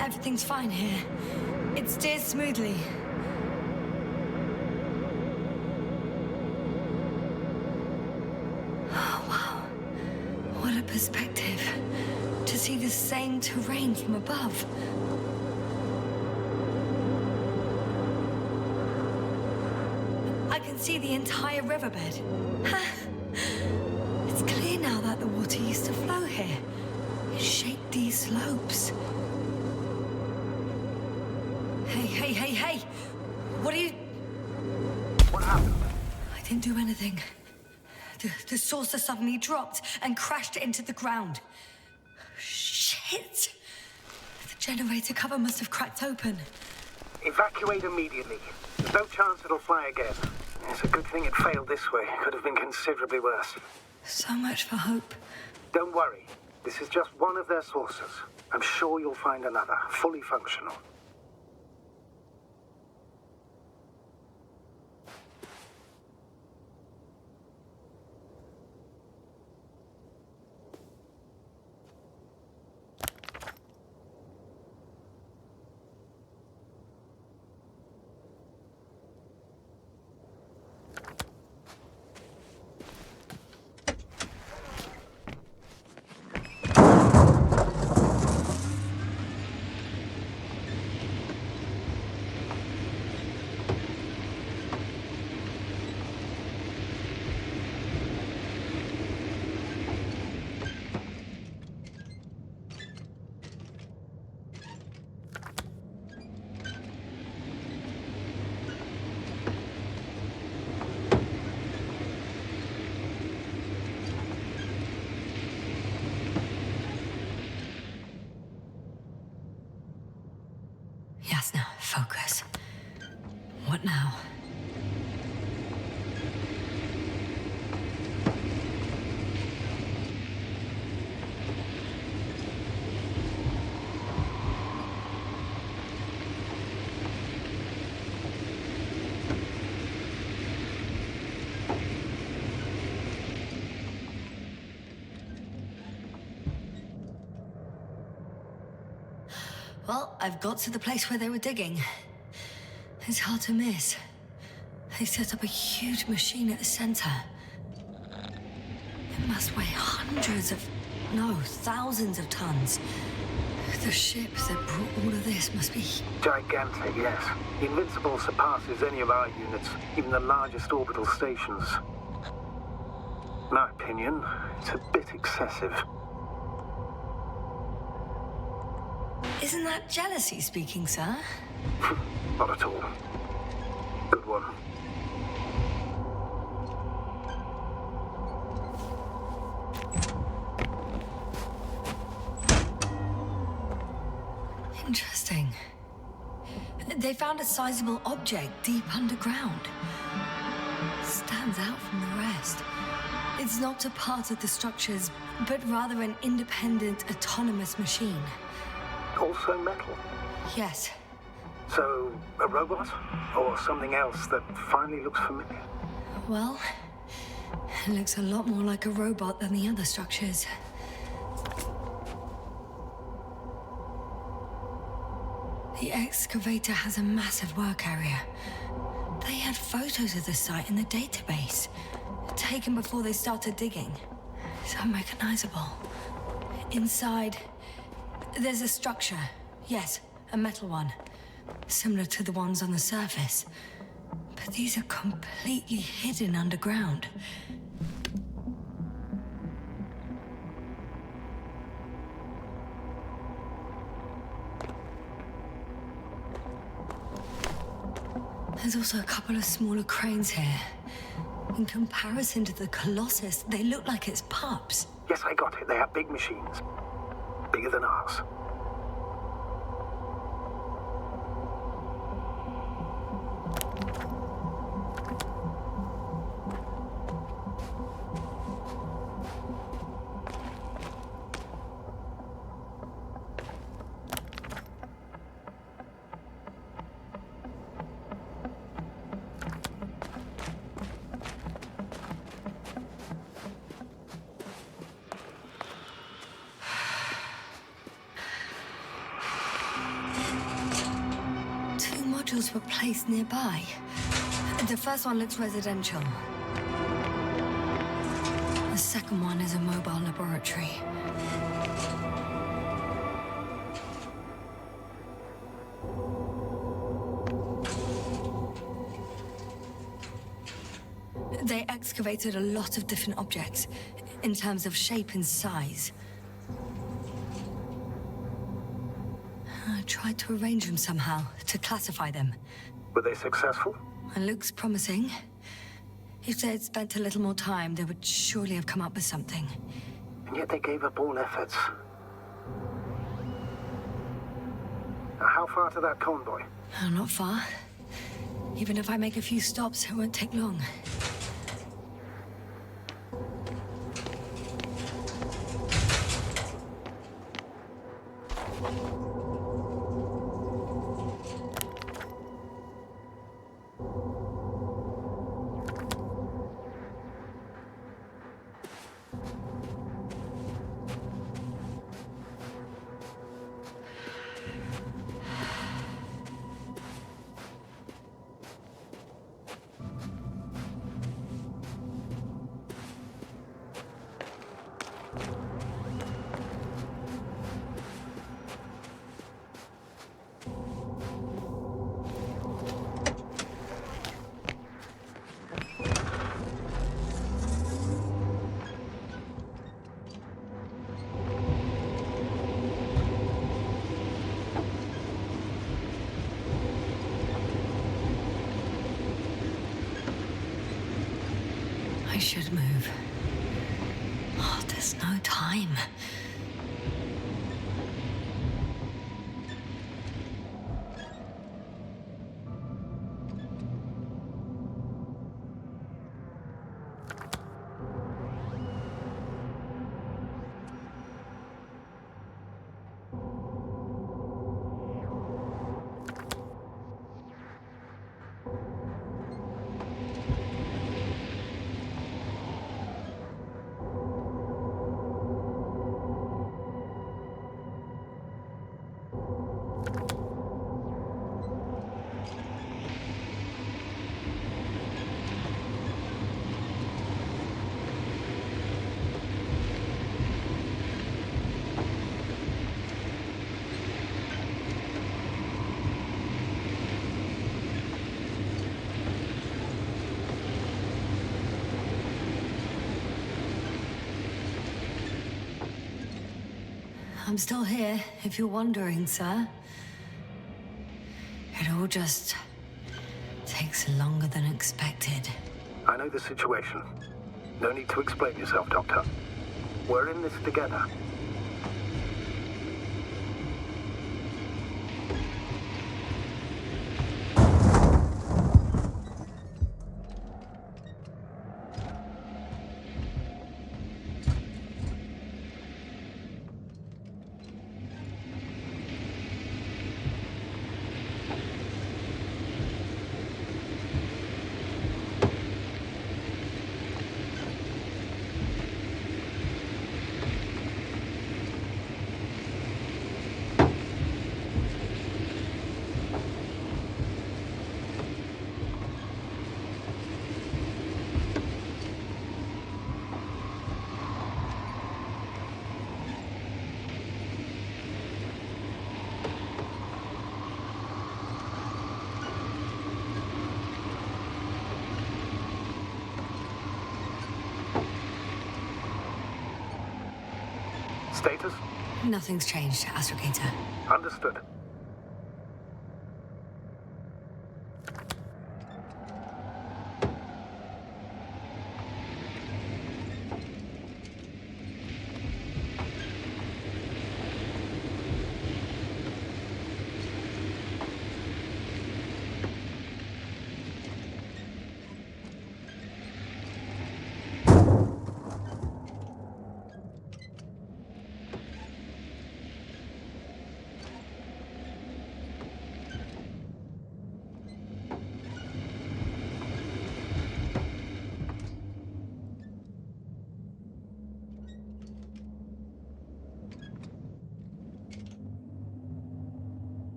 Everything's fine here. It steers smoothly. Oh, wow. What a perspective. To see the same terrain from above. I can see the entire riverbed. It's clear now that the water used to flow here. It shaped these slopes. Hey! What are you... What happened? I didn't do anything. The saucer suddenly dropped and crashed into the ground. Shit! The generator cover must have cracked open. Evacuate immediately. There's no chance it'll fly again. It's a good thing it failed this way. It could have been considerably worse. So much for hope. Don't worry. This is just one of their saucers. I'm sure you'll find another, fully functional. Yasna, focus. What now? Well, I've got to the place where they were digging. It's hard to miss. They set up a huge machine at the center. It must weigh hundreds of, no, thousands of tons. The ship that brought all of this must be... Gigantic, yes. The Invincible surpasses any of our units, even the largest orbital stations. In my opinion, it's a bit excessive. Isn't that jealousy speaking, sir? Not at all. Good one. Interesting. They found a sizable object deep underground. Stands out from the rest. It's not a part of the structures, but rather an independent, autonomous machine. Also metal? Yes. So, a robot? Or something else that finally looks familiar? Well, it looks a lot more like a robot than the other structures. The excavator has a massive work area. They had photos of the site in the database, taken before they started digging. It's unrecognizable. Inside, there's a structure. Yes, a metal one. Similar to the ones on the surface. But these are completely hidden underground. There's also a couple of smaller cranes here. In comparison to the Colossus, they look like it's pups. Yes, I got it. They are big machines. Bigger than ours. Modules were placed nearby. The first one looks residential. The second one is a mobile laboratory. They excavated a lot of different objects in terms of shape and size. I tried to arrange them somehow, to classify them. Were they successful? It looks promising. If they had spent a little more time, they would surely have come up with something. And yet they gave up all efforts. Now, how far to that convoy? Oh, not far. Even if I make a few stops, it won't take long. I should move. Oh, there's no time. I'm still here, if you're wondering, sir. It all just takes longer than expected. I know the situation. No need to explain yourself, Doctor. We're in this together. Status? Nothing's changed, Astrogator. Understood.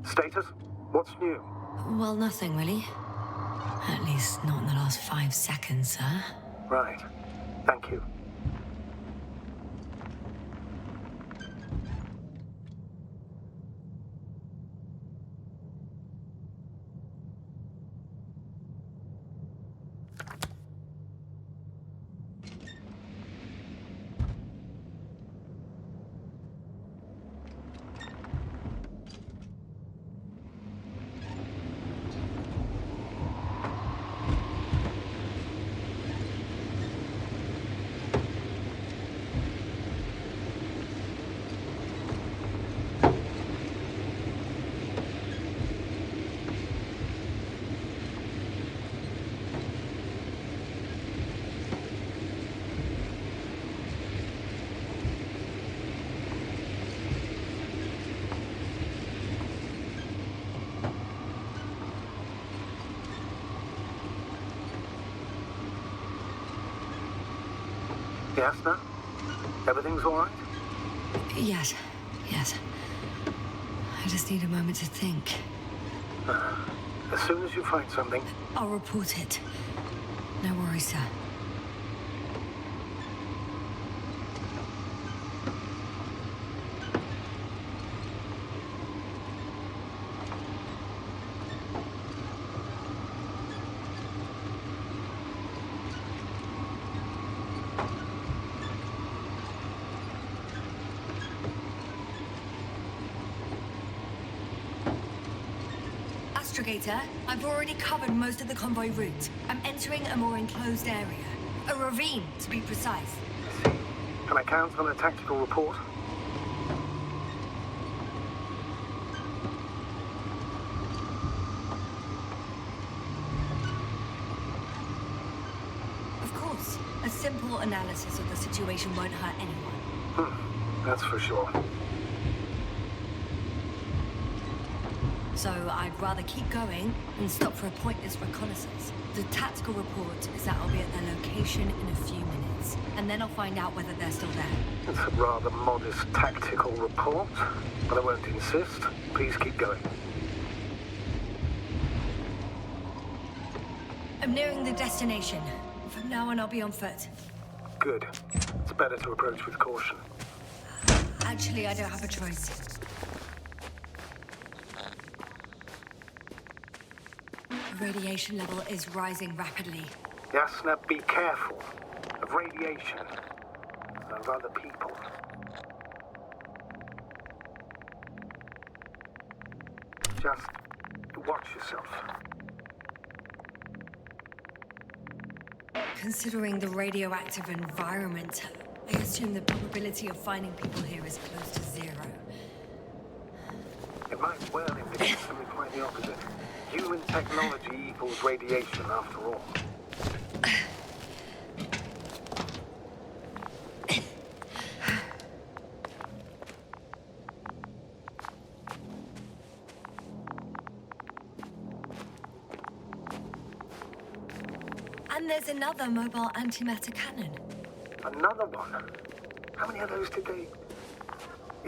Status? What's new? Well, nothing really. At least not in the last 5 seconds, sir. Right. Thank you. Yes, no? Everything's all right? Yes. I just need a moment to think. As soon as you find something... I'll report it. No worries, sir. Astrogator, I've already covered most of the convoy route. I'm entering a more enclosed area. A ravine, to be precise. Can I count on a tactical report? Of course. A simple analysis of the situation won't hurt anyone. That's for sure. So I'd rather keep going and stop for a pointless reconnaissance. The tactical report is that I'll be at their location in a few minutes, and then I'll find out whether they're still there. It's a rather modest tactical report, but I won't insist. Please keep going. I'm nearing the destination. From now on, I'll be on foot. Good. It's better to approach with caution. Actually, I don't have a choice. The radiation level is rising rapidly. Yasna, be careful of radiation and of other people. Just watch yourself. Considering the radioactive environment, I assume the probability of finding people here is close to 0. It might well indicate something quite the opposite. Human technology equals radiation after all. And there's another mobile antimatter cannon. Another one? How many of those did they...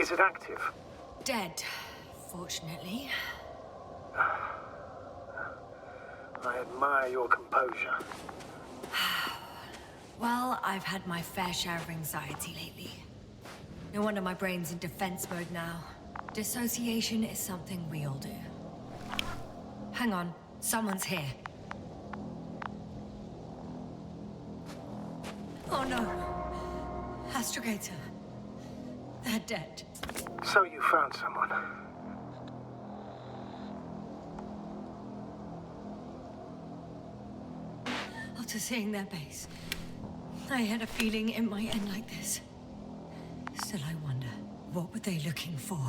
Is it active? Dead, fortunately. I admire your composure. Well, I've had my fair share of anxiety lately. No wonder my brain's in defense mode now. Dissociation is something we all do. Hang on, someone's here. Oh no. Astrogator. They're dead. So you found someone. After seeing their base, I had a feeling it might end like this. Still, I wonder, what were they looking for?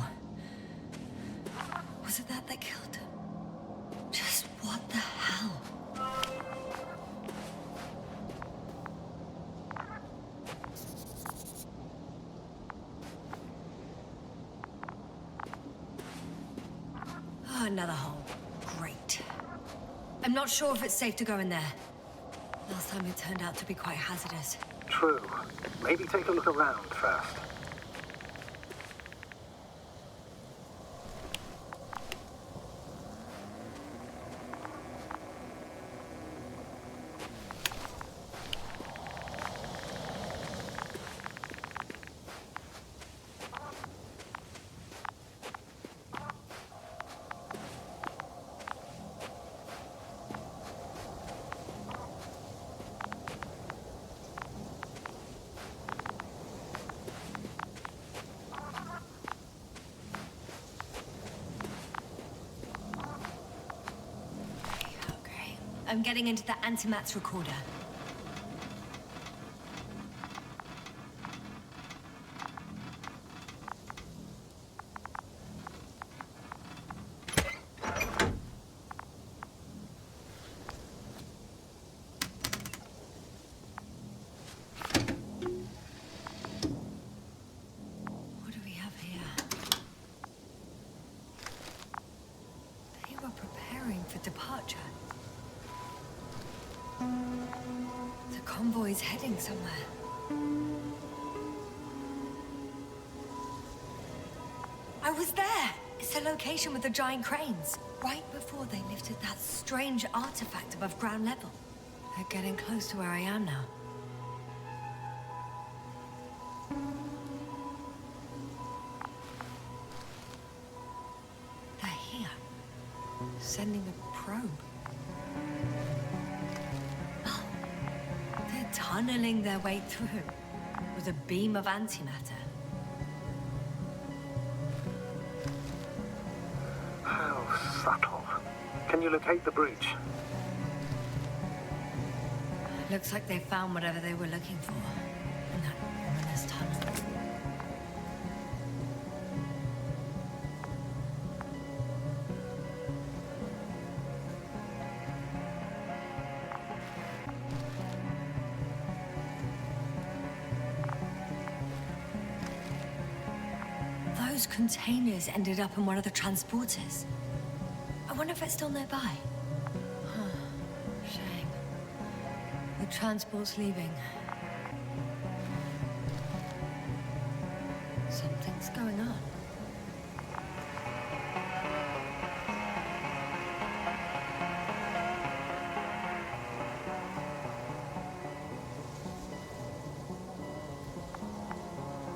Was it that killed them? Just what the hell? Oh, another hole. Great. I'm not sure if it's safe to go in there. Last time it turned out to be quite hazardous. True. Maybe take a look around first. I'm getting into the antimat's recorder. What do we have here? They were preparing for departure. The convoy's heading somewhere. I was there! It's the location with the giant cranes. Right before they lifted that strange artifact above ground level. They're getting close to where I am now. They're here. Sending a probe. Tunneling their way through with a beam of antimatter. How subtle. Can you locate the breach? Looks like they found whatever they were looking for in that ominous tunnel. Those containers ended up in one of the transporters. I wonder if it's still nearby. Shame. The transport's leaving. Something's going on.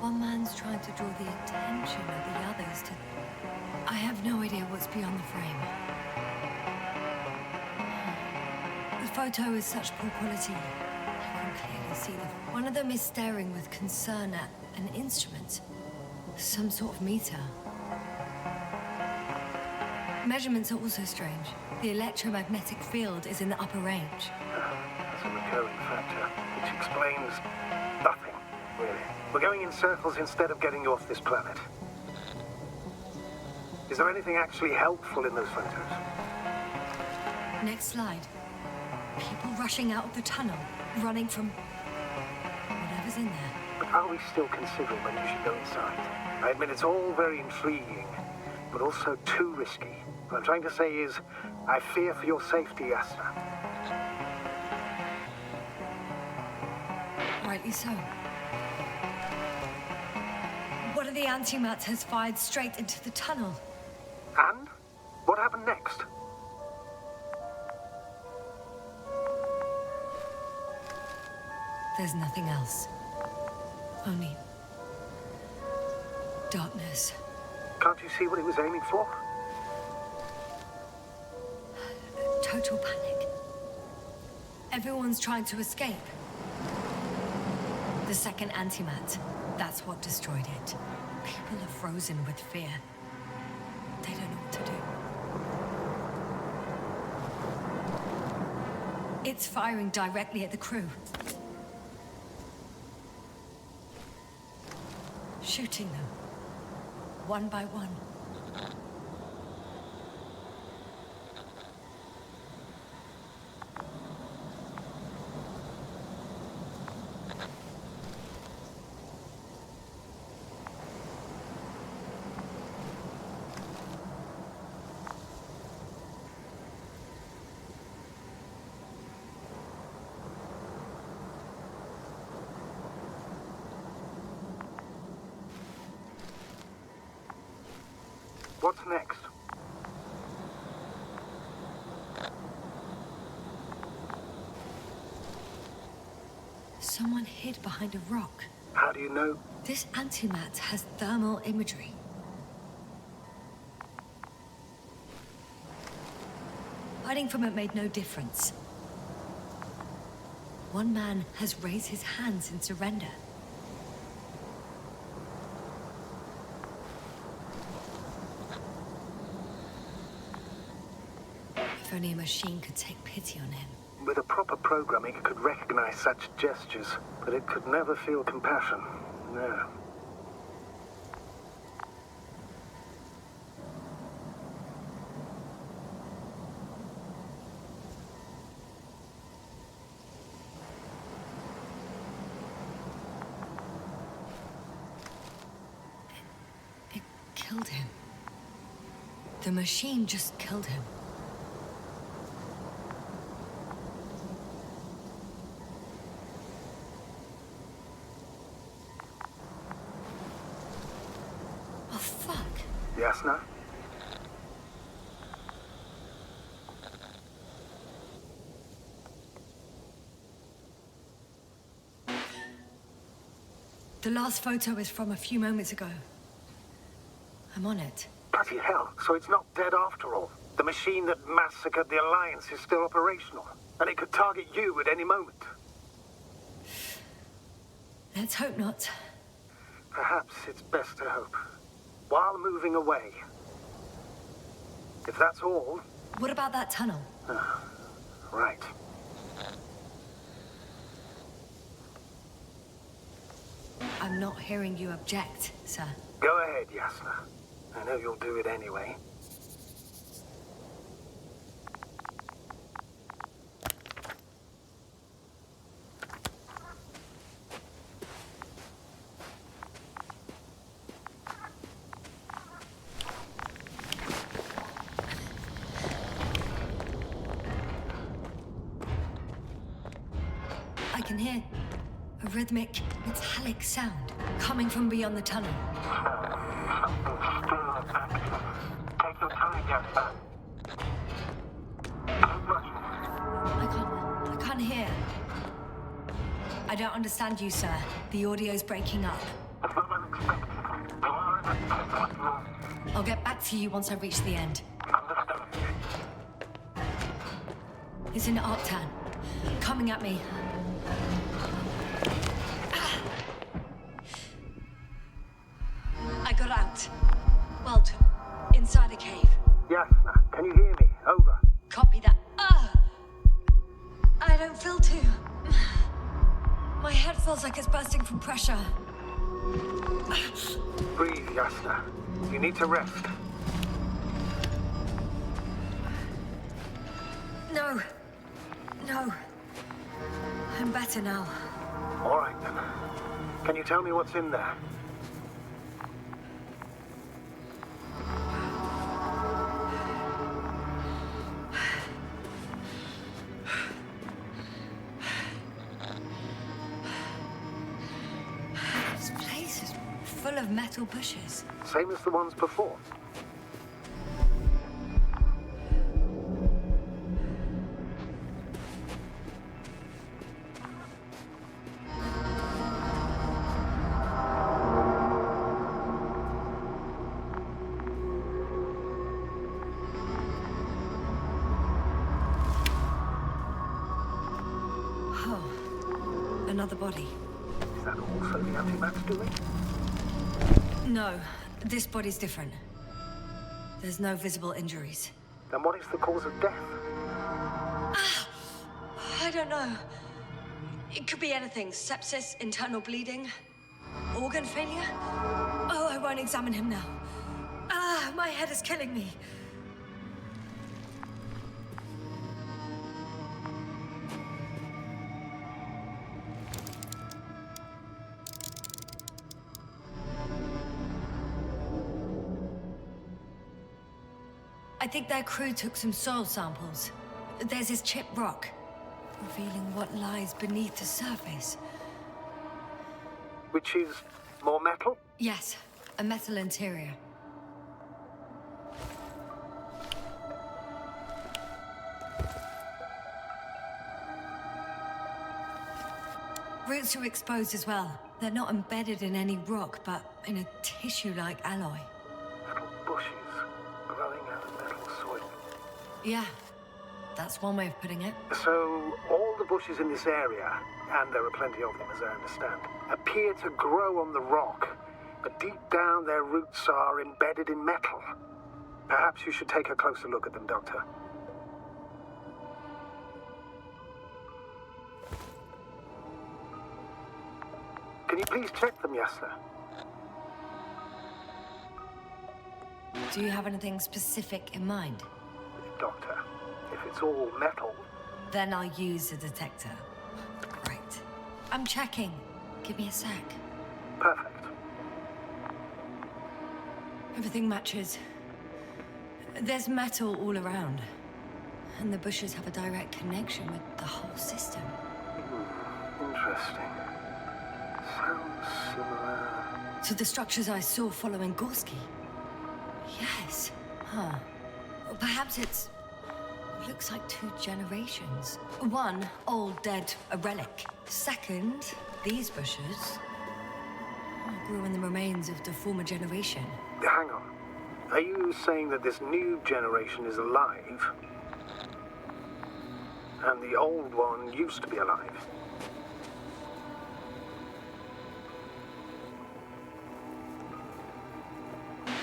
One man's trying meant to draw the attention of the others to... I have no idea what's beyond the frame. The photo is such poor quality. You can clearly see one of them is staring with concern at an instrument. Some sort of meter. Measurements are also strange. The electromagnetic field is in the upper range. That's a recurring factor, which explains nothing, really. We're going in circles instead of getting you off this planet. Is there anything actually helpful in those photos? Next slide. People rushing out of the tunnel, running from whatever's in there. But are we still considering whether you should go inside? I admit it's all very intriguing, but also too risky. What I'm trying to say is, I fear for your safety, Yasna. Rightly so. One of the antimats has fired straight into the tunnel. And? What happened next? There's nothing else. Only... darkness. Can't you see what it was aiming for? Total panic. Everyone's trying to escape. The second antimat, that's what destroyed it. People are frozen with fear. They don't know what to do. It's firing directly at the crew. Shooting them. One by one. What's next? Someone hid behind a rock. How do you know? This antimat has thermal imagery. Hiding from it made no difference. One man has raised his hands in surrender. If only a machine could take pity on him. With a proper programming, it could recognize such gestures, but it could never feel compassion. No. It killed him. The machine just killed him. Yasna? The last photo is from a few moments ago. I'm on it. Bloody hell, so it's not dead after all. The machine that massacred the Alliance is still operational, and it could target you at any moment. Let's hope not. Perhaps it's best to hope. While moving away. If that's all... What about that tunnel? Right. I'm not hearing you object, sir. Go ahead, Yasna. I know you'll do it anyway. I can hear a rhythmic, metallic sound coming from beyond the tunnel. Take your time, Yasna. I can't hear. I don't understand you, sir. The audio's breaking up. It's not unexpected. I'll get back to you once I reach the end. It's in Arctan. Coming at me. I got out. Well, inside a cave. Yasna, can you hear me? Over. Copy that. I don't feel too... My head feels like it's bursting from pressure. Breathe, Yasna. You need to rest. No. No. I'm better now. All right, then. Can you tell me what's in there? This place is full of metal bushes. Same as the ones before. Another body. Is that also the antimat's doing? No, this body's different. There's no visible injuries. Then what is the cause of death? I don't know. It could be anything. Sepsis, internal bleeding, organ failure. Oh, I won't examine him now. My head is killing me. I think their crew took some soil samples. There's this chipped rock, revealing what lies beneath the surface. Which is more metal? Yes, a metal interior. Roots are exposed as well. They're not embedded in any rock, but in a tissue-like alloy. Little bushes growing out of metal soil. Yeah, that's one way of putting it. So, all the bushes in this area, and there are plenty of them as I understand, appear to grow on the rock, but deep down their roots are embedded in metal. Perhaps you should take a closer look at them, Doctor. Can you please check them, Yasna? Do you have anything specific in mind? Doctor, if it's all metal... Then I'll use a detector. Right. I'm checking. Give me a sec. Perfect. Everything matches. There's metal all around. And the bushes have a direct connection with the whole system. Interesting. Sounds similar... To the structures I saw following Gorski. Yes. Huh. Well, perhaps it's... looks like 2 generations. One, old, dead, a relic. Second, these bushes grew in the remains of the former generation. Hang on. Are you saying that this new generation is alive? And the old one used to be alive?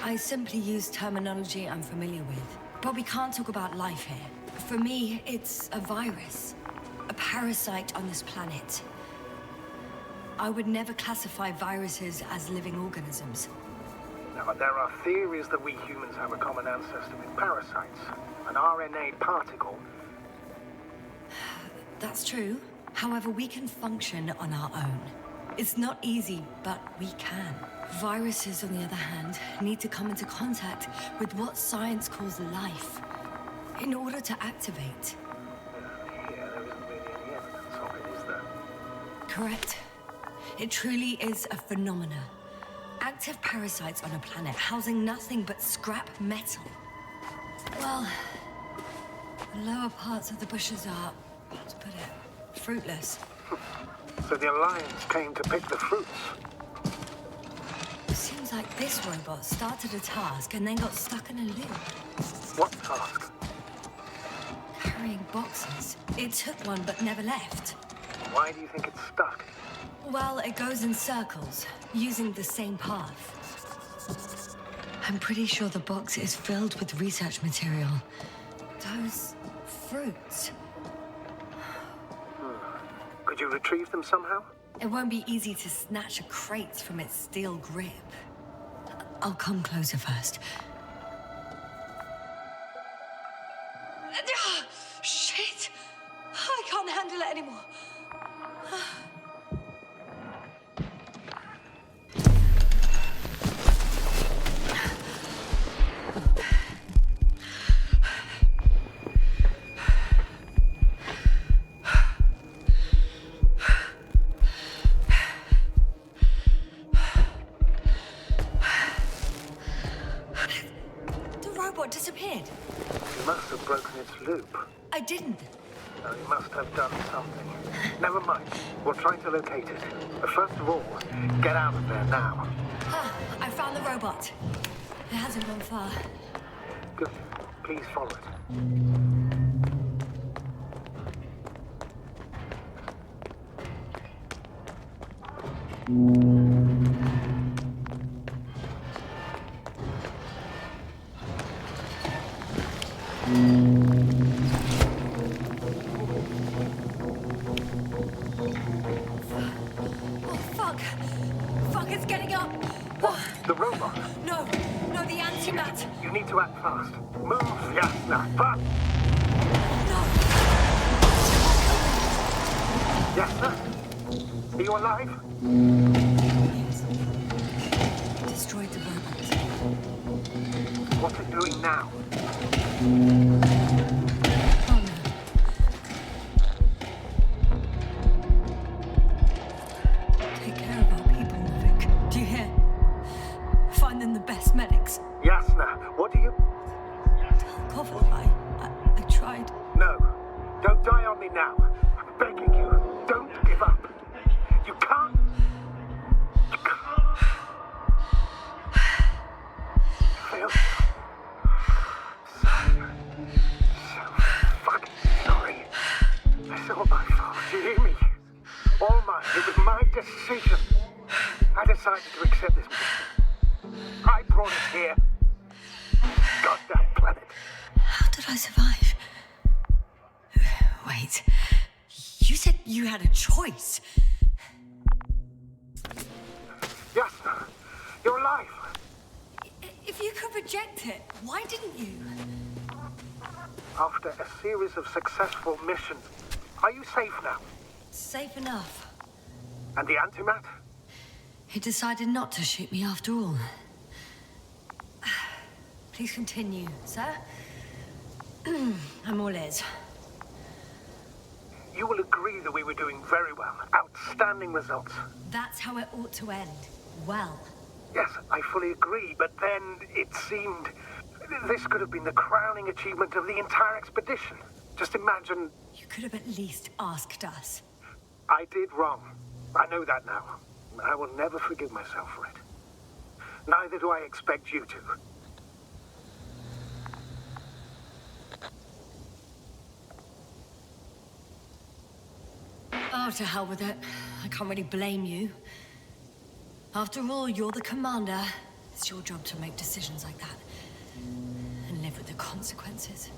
I simply use terminology I'm familiar with. But we can't talk about life here. For me, it's a virus. A parasite on this planet. I would never classify viruses as living organisms. Now, there are theories that we humans have a common ancestor with parasites. An RNA particle. That's true. However, we can function on our own. It's not easy, but we can. Viruses, on the other hand, need to come into contact with what science calls life in order to activate. Yeah, there isn't really any evidence of it, is there? Correct. It truly is a phenomena. Active parasites on a planet housing nothing but scrap metal. Well, the lower parts of the bushes are, let's put it, fruitless. So the Alliance came to pick the fruits. Seems like this robot started a task and then got stuck in a loop. What task? Carrying boxes. It took one but never left. Why do you think it's stuck? Well, it goes in circles, using the same path. I'm pretty sure the box is filled with research material. Those fruits. Could you retrieve them somehow? It won't be easy to snatch a crate from its steel grip. I'll come closer first. Shit! I can't handle it anymore. Disappeared. You must have broken its loop. I didn't. No, you must have done something. Never mind. We'll try to locate it. But first of all, get out of there now. I found the robot. It hasn't gone far. Good. Please follow it. It's getting up. What? The robot? No, the antimat. You need to act fast. Move, Yasna. Fast. No. Yasna? Are you alive? Yes. Destroyed the robot. What's it doing now? Medics. Yasna, what do you... Cover, I tried. No, don't die on me now. I'm begging you, don't give up. You can't. You can't. Failed. So fucking sorry. It's all my fault, you hear me? All mine. It was my decision. I decided to accept this. I brought it here. Goddamn planet. How did I survive? Wait. You said you had a choice. Yasna, you're alive. If you could reject it, why didn't you? After a series of successful missions, are you safe now? Safe enough. And the antimat? He decided not to shoot me after all. Please continue, sir. I'm all ears. You will agree that we were doing very well. Outstanding results. That's how it ought to end. Well. Yes, I fully agree, but then it seemed... This could have been the crowning achievement of the entire expedition. Just imagine... You could have at least asked us. I did wrong. I know that now. I will never forgive myself for it. Neither do I expect you to. Oh, to hell with it. I can't really blame you. After all, you're the commander. It's your job to make decisions like that. And live with the consequences.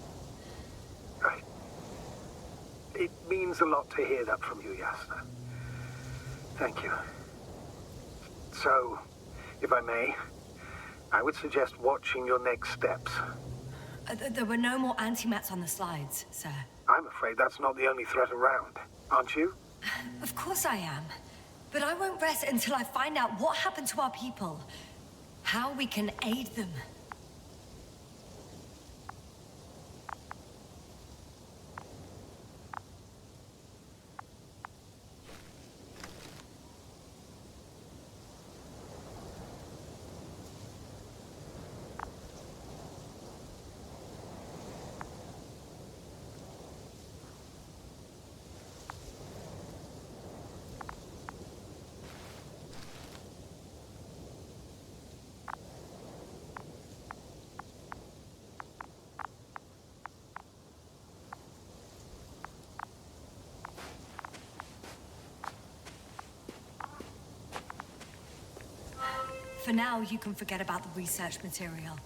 Right. It means a lot to hear that from you, Yasna. Thank you. So, if I may, I would suggest watching your next steps. There were no more antimats on the slides, sir. I'm afraid that's not the only threat around, aren't you? Of course I am. But I won't rest until I find out what happened to our people. How we can aid them. For now, you can forget about the research material.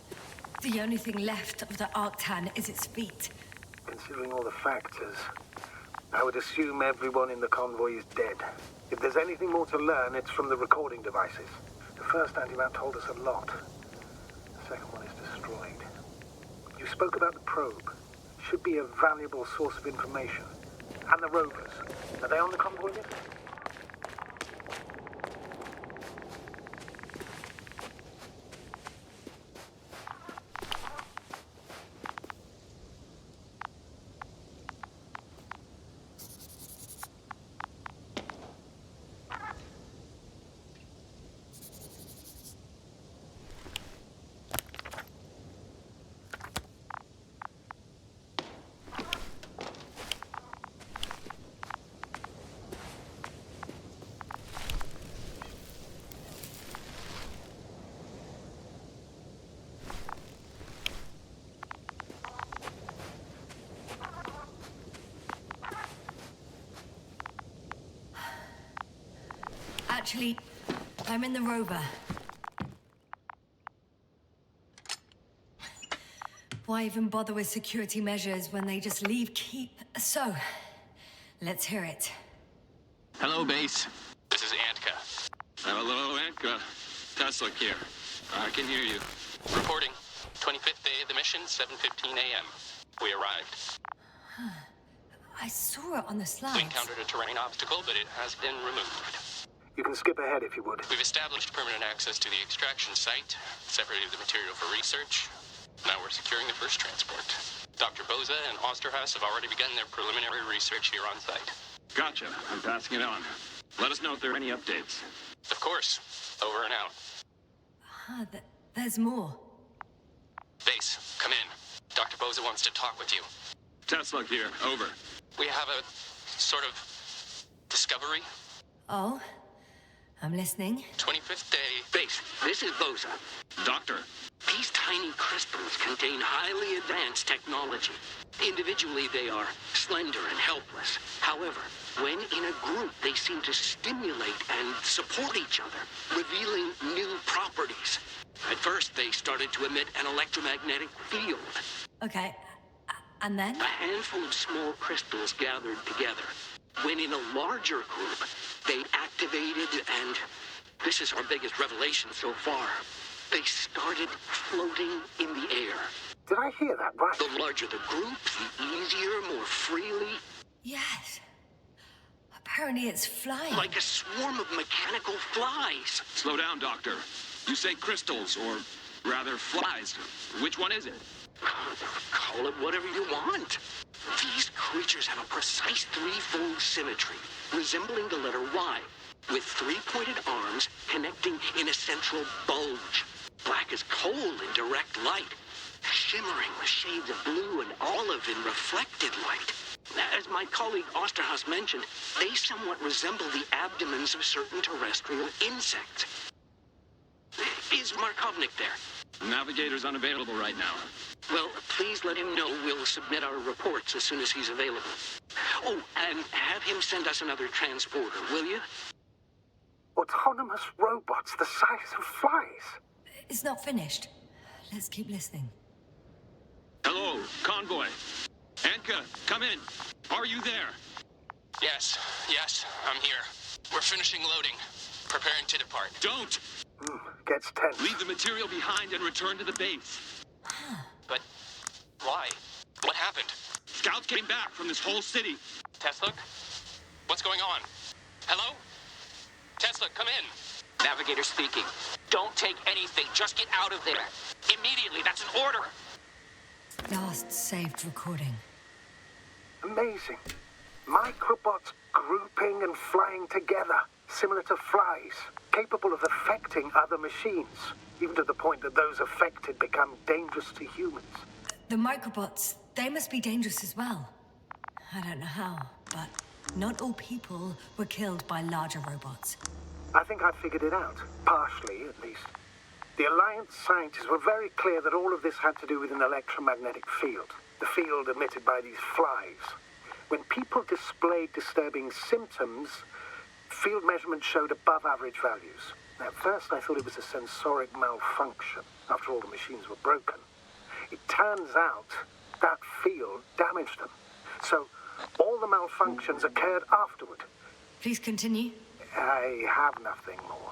The only thing left of the Arctan is its feet. Considering all the factors, I would assume everyone in the convoy is dead. If there's anything more to learn, it's from the recording devices. The first antimat told us a lot. The second one is destroyed. You spoke about the probe. Should be a valuable source of information. And the rovers. Are they on the convoy list? Actually, I'm in the rover. Why even bother with security measures when they just leave keep? So, let's hear it. Hello, base. This is Antka. Hello, Antka. Tesla here. I can hear you. Reporting. 25th day of the mission, 7:15 a.m. We arrived. I saw it on the We slides. encountered a terrain obstacle, but it has been removed. You can skip ahead if you would. We've established permanent access to the extraction site, separated the material for research. Now we're securing the first transport. Dr. Boza and Osterhaus have already begun their preliminary research here on site. Gotcha. I'm passing it on. Let us know if there are any updates. Of course. Over and out. There's more. Base, come in. Dr. Boza wants to talk with you. Tesla here. Over. We have a sort of discovery. Oh, I'm listening. 25th day. Base, this is Boza. Doctor. These tiny crystals contain highly advanced technology. Individually, they are slender and helpless. However, when in a group, they seem to stimulate and support each other, revealing new properties. At first, they started to emit an electromagnetic field. Okay, and then? A handful of small crystals gathered together. When in a larger group, they activated and... this is our biggest revelation so far. They started floating in the air. Did I hear that right? The larger the group, the easier, more freely. Yes. Apparently it's flying. Like a swarm of mechanical flies. Slow down, Doctor. You say crystals, or rather flies. Which one is it? Call it whatever you want. These creatures have a precise threefold symmetry, resembling the letter Y, with three-pointed arms connecting in a central bulge. Black as coal in direct light, shimmering with shades of blue and olive in reflected light. As my colleague Osterhaus mentioned, they somewhat resemble the abdomens of certain terrestrial insects. Is Markovnik there? Navigator's unavailable right now. Well, please let him know we'll submit our reports as soon as he's available. Oh, and have him send us another transporter, will you? Autonomous robots the size of flies. It's not finished. Let's keep listening. Hello, convoy. Antka, come in. Are you there? Yes, I'm here. We're finishing loading. Preparing to depart. Don't! Gets tense. Leave the material behind and return to the base. But why? What happened? Scouts came back from this whole city. Tesla? What's going on? Hello? Tesla, come in. Navigator speaking. Don't take anything. Just get out of there. Immediately. That's an order. Last saved recording. Amazing. Microbots grouping and flying together, similar to flies, capable of affecting other machines, even to the point that those affected become dangerous to humans. The microbots, they must be dangerous as well. I don't know how, but not all people were killed by larger robots. I think I figured it out, partially at least. The Alliance scientists were very clear that all of this had to do with an electromagnetic field, the field emitted by these flies. When people displayed disturbing symptoms, field measurements showed above average values. At first, I thought it was a sensoric malfunction, after all the machines were broken. It turns out that field damaged them. So, all the malfunctions occurred afterward. Please continue. I have nothing more.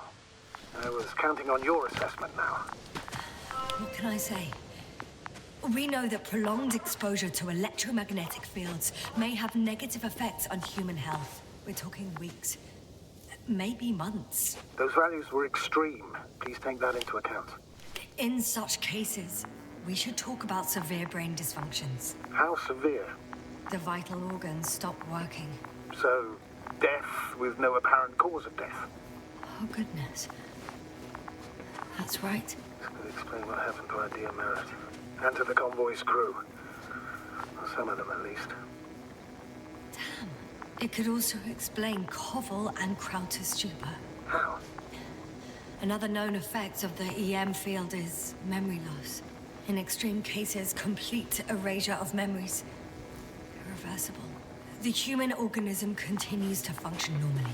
I was counting on your assessment now. What can I say? We know that prolonged exposure to electromagnetic fields may have negative effects on human health. We're talking weeks, maybe months. Those values were extreme. Please take that into account. In such cases, we should talk about severe brain dysfunctions. How severe? The vital organs stop working. So, death with no apparent cause of death. Oh, goodness. That's right. This could explain what happened to our dear Merritt. And to the convoy's crew. Or some of them, at least. Damn. It could also explain Koval and Krauter's stupor. How? Another known effect of the EM field is memory loss. In extreme cases, complete erasure of memories. Irreversible. The human organism continues to function normally.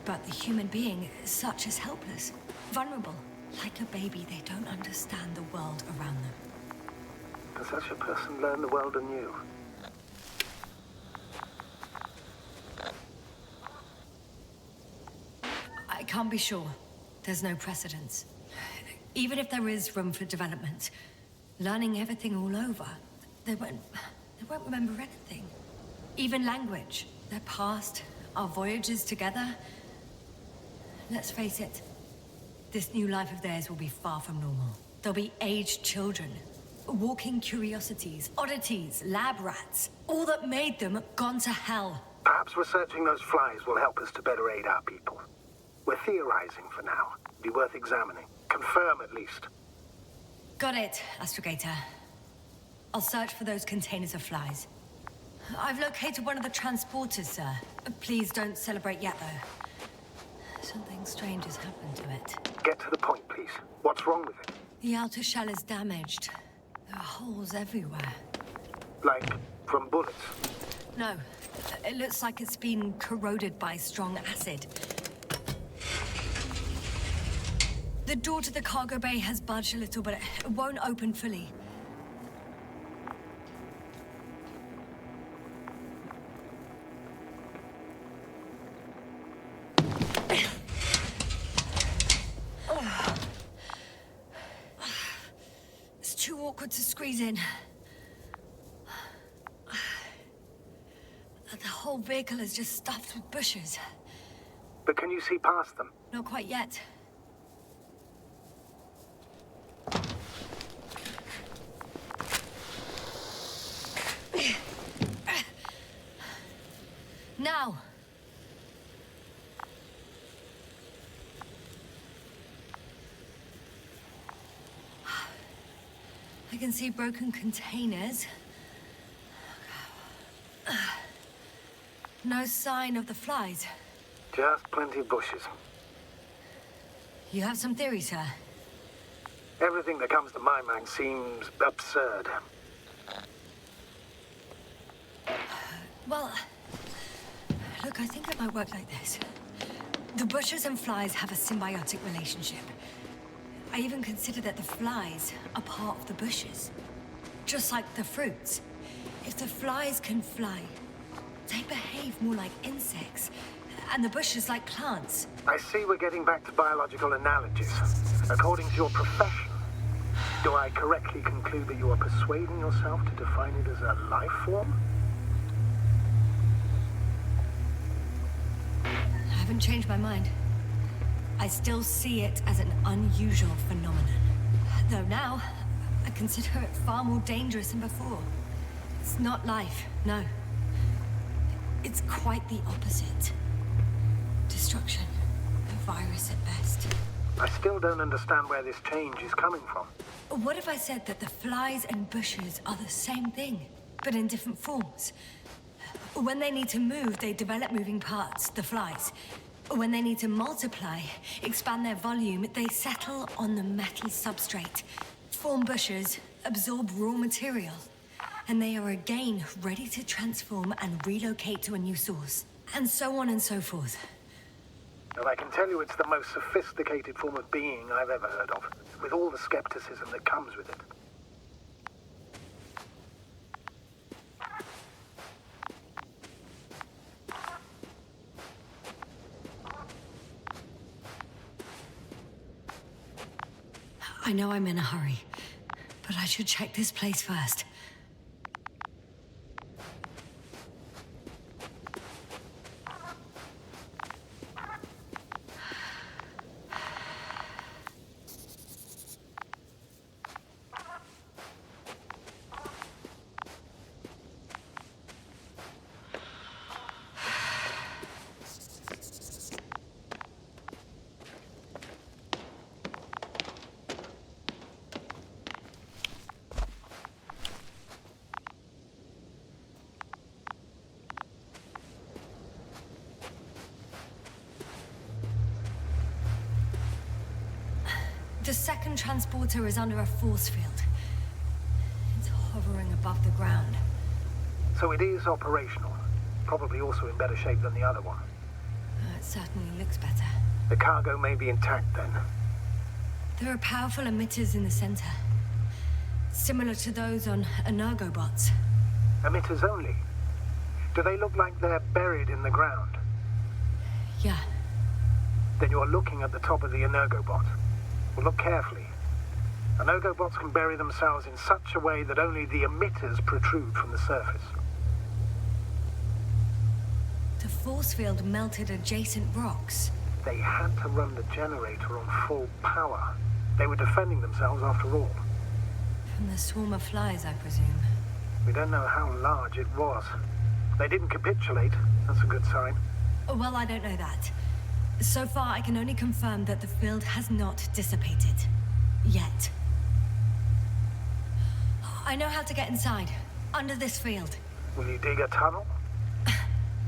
But the human being, such is helpless, vulnerable. Like a baby, they don't understand the world around them. Can such a person learn the world anew? I can't be sure. There's no precedence. Even if there is room for development, learning everything all over, they won't remember anything. Even language, their past, our voyages together. Let's face it, this new life of theirs will be far from normal. They'll be aged children, walking curiosities, oddities, lab rats. All that made them gone to hell. Perhaps researching those flies will help us to better aid our people. We're theorizing for now. Be worth examining. Confirm at least. Got it, Astrogator. I'll search for those containers of flies. I've located one of the transporters, sir. Please don't celebrate yet, though. Something strange has happened to it. Get to the point, please. What's wrong with it? The outer shell is damaged. There are holes everywhere. Like, from bullets? No, it looks like it's been corroded by strong acid. The door to the cargo bay has budged a little, but it won't open fully. It's too awkward to squeeze in. The whole vehicle is just stuffed with bushes. But can you see past them? Not quite yet. Now! I can see broken containers. No sign of the flies. Just plenty of bushes. You have some theories, sir? Everything that comes to my mind seems absurd. Well, look, I think it might work like this. The bushes and flies have a symbiotic relationship. I even consider that the flies are part of the bushes. Just like the fruits. If the flies can fly, they behave more like insects, and the bushes like plants. I see we're getting back to biological analogies. According to your profession, do I correctly conclude that you are persuading yourself to define it as a life form? I haven't changed my mind. I still see it as an unusual phenomenon. Though now, I consider it far more dangerous than before. It's not life, no. It's quite the opposite. Destruction. A virus at best. I still don't understand where this change is coming from. What if I said that the flies and bushes are the same thing, but in different forms? When they need to move, they develop moving parts, the flies. When they need to multiply, expand their volume, they settle on the metal substrate, form bushes, absorb raw material, and they are again ready to transform and relocate to a new source. And so on and so forth. And I can tell you it's the most sophisticated form of being I've ever heard of, with all the skepticism that comes with it. I know I'm in a hurry, but I should check this place first. The second transporter is under a force field. It's hovering above the ground. So it is operational. Probably also in better shape than the other one. It certainly looks better. The cargo may be intact then. There are powerful emitters in the center. Similar to those on energobots. Emitters only? Do they look like they're buried in the ground? Yeah. Then you're looking at the top of the energobot. Well, look carefully. Energobots can bury themselves in such a way that only the emitters protrude from the surface. The force field melted adjacent rocks. They had to run the generator on full power. They were defending themselves after all. From the swarm of flies, I presume. We don't know how large it was. They didn't capitulate. That's a good sign. Well, I don't know that. So far, I can only confirm that the field has not dissipated. Yet. I know how to get inside. Under this field. Will you dig a tunnel?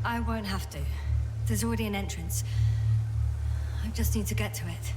I won't have to. There's already an entrance. I just need to get to it.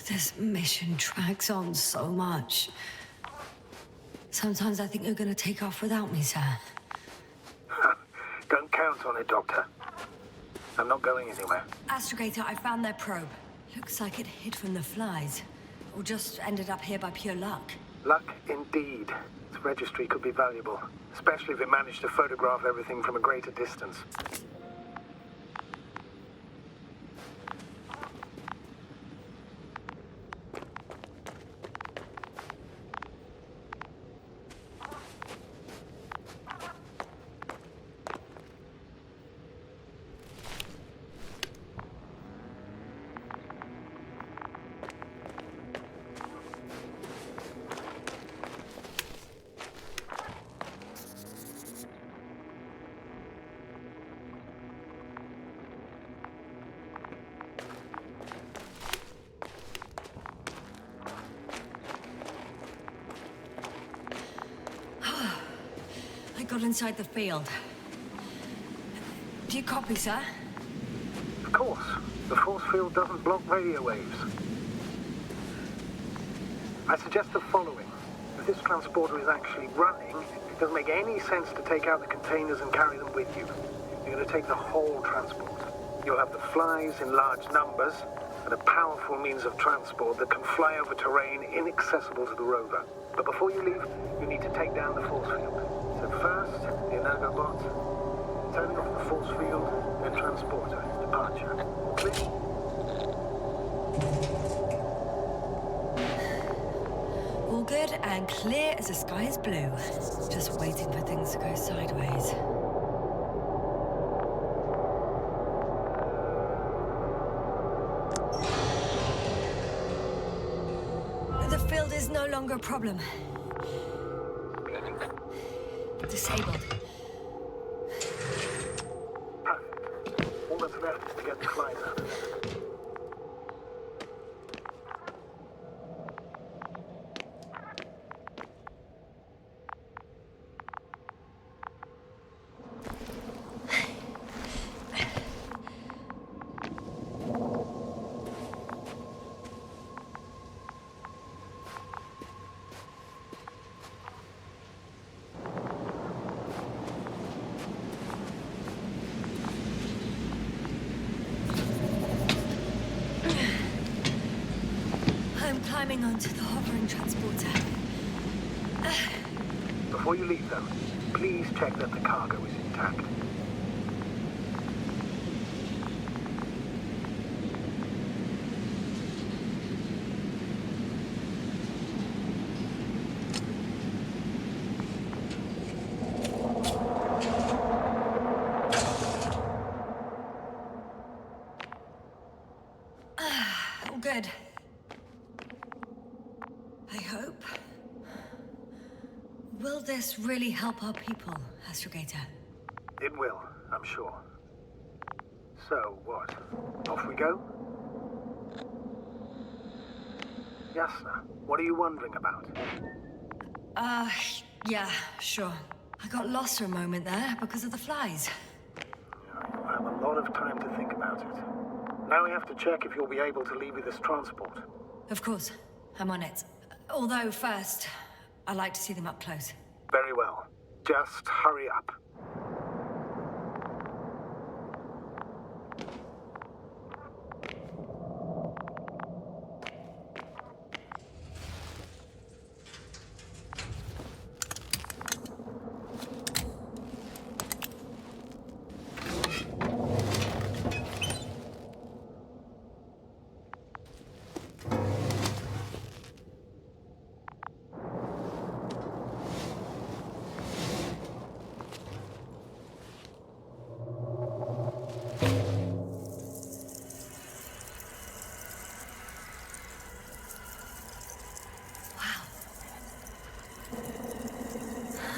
This mission drags on so much. Sometimes I think you're gonna take off without me, sir. Don't count on it, Doctor. I'm not going anywhere. Astrogator, I found their probe. Looks like it hid from the flies. Or just ended up here by pure luck. Luck indeed. Its registry could be valuable, especially if it managed to photograph everything from a greater distance. I got inside the field. Do you copy, sir? Of course. The force field doesn't block radio waves. I suggest the following. If this transporter is actually running, it doesn't make any sense to take out the containers and carry them with you. You're going to take the whole transport. You'll have the flies in large numbers, and a powerful means of transport that can fly over terrain inaccessible to the rover. But before you leave, you need to take down the force field. So first, the energobot, Turning off the force field, then transporter. Departure. Clear? All good and clear as the sky is blue. Just waiting for things to go sideways. The field is no longer a problem. Disabled. Perfect. All that's left is to get the flies out of there. I'm climbing onto the hovering transporter. Before you leave, though, please check that the cargo is intact. All good. I hope. Will this really help our people, Astrogator? It will, I'm sure. So, what? Off we go? Yasna, what are you wondering about? Yeah, sure. I got lost for a moment there because of the flies. You'll have a lot of time to think about it. Now we have to check if you'll be able to leave with this transport. Of course, I'm on it. Although first, I'd like to see them up close. Very well. Just hurry up.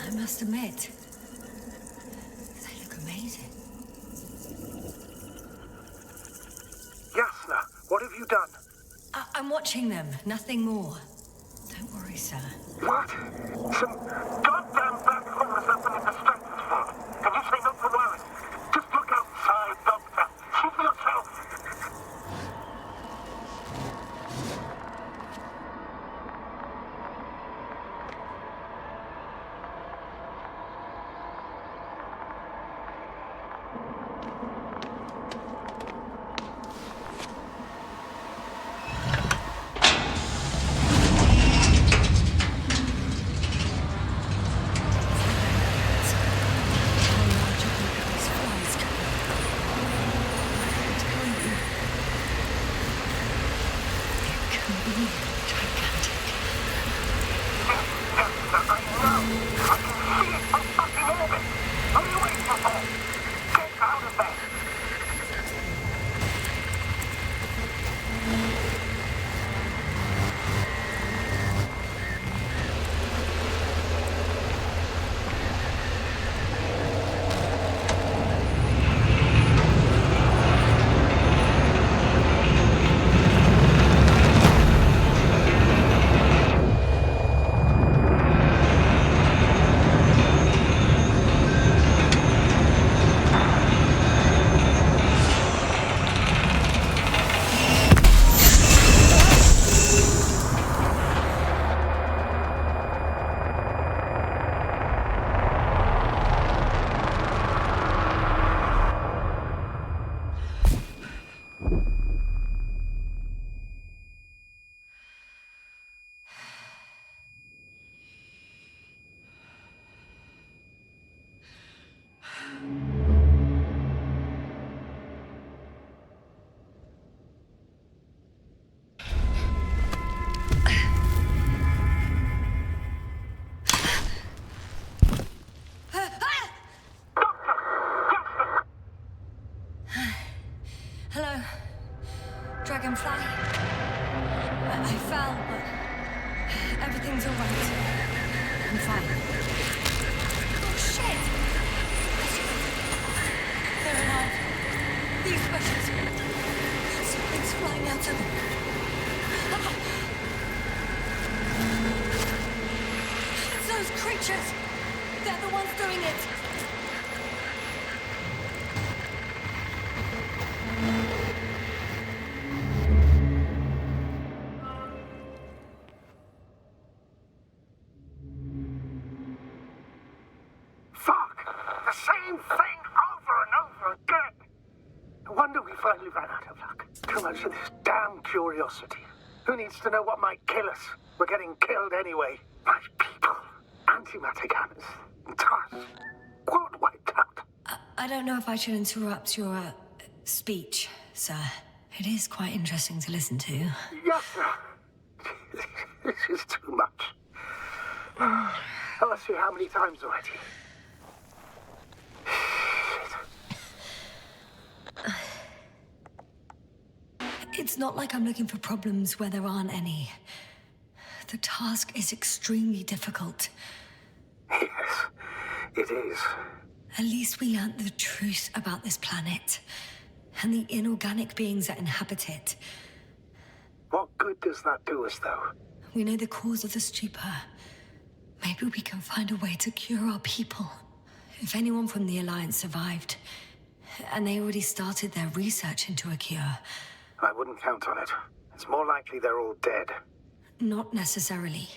I must admit, they look amazing. Yasna, what have you done? I'm watching them, nothing more. Don't worry, sir. What? Some goddamn black holes up in the stratosphere. And you say not to worry. Just look outside, Doctor. See for yourself. can find. Oh, shit! They're alive. These bushes. Something's flying out of them. It's those creatures. They're the ones doing it. Finally ran out of luck. Too much of this damn curiosity. Who needs to know what might kill us? We're getting killed anyway. My people. Antimat again. Tasks. World wiped out. I don't know if I should interrupt your speech, sir. It is quite interesting to listen to. Yes, sir. This is too much. I'll ask you how many times already. It's not like I'm looking for problems where there aren't any. The task is extremely difficult. Yes, it is. At least we learned the truth about this planet and the inorganic beings that inhabit it. What good does that do us, though? We know the cause of the stupor. Maybe we can find a way to cure our people. If anyone from the Alliance survived, and they already started their research into a cure... I wouldn't count on it. It's more likely they're all dead. Not necessarily.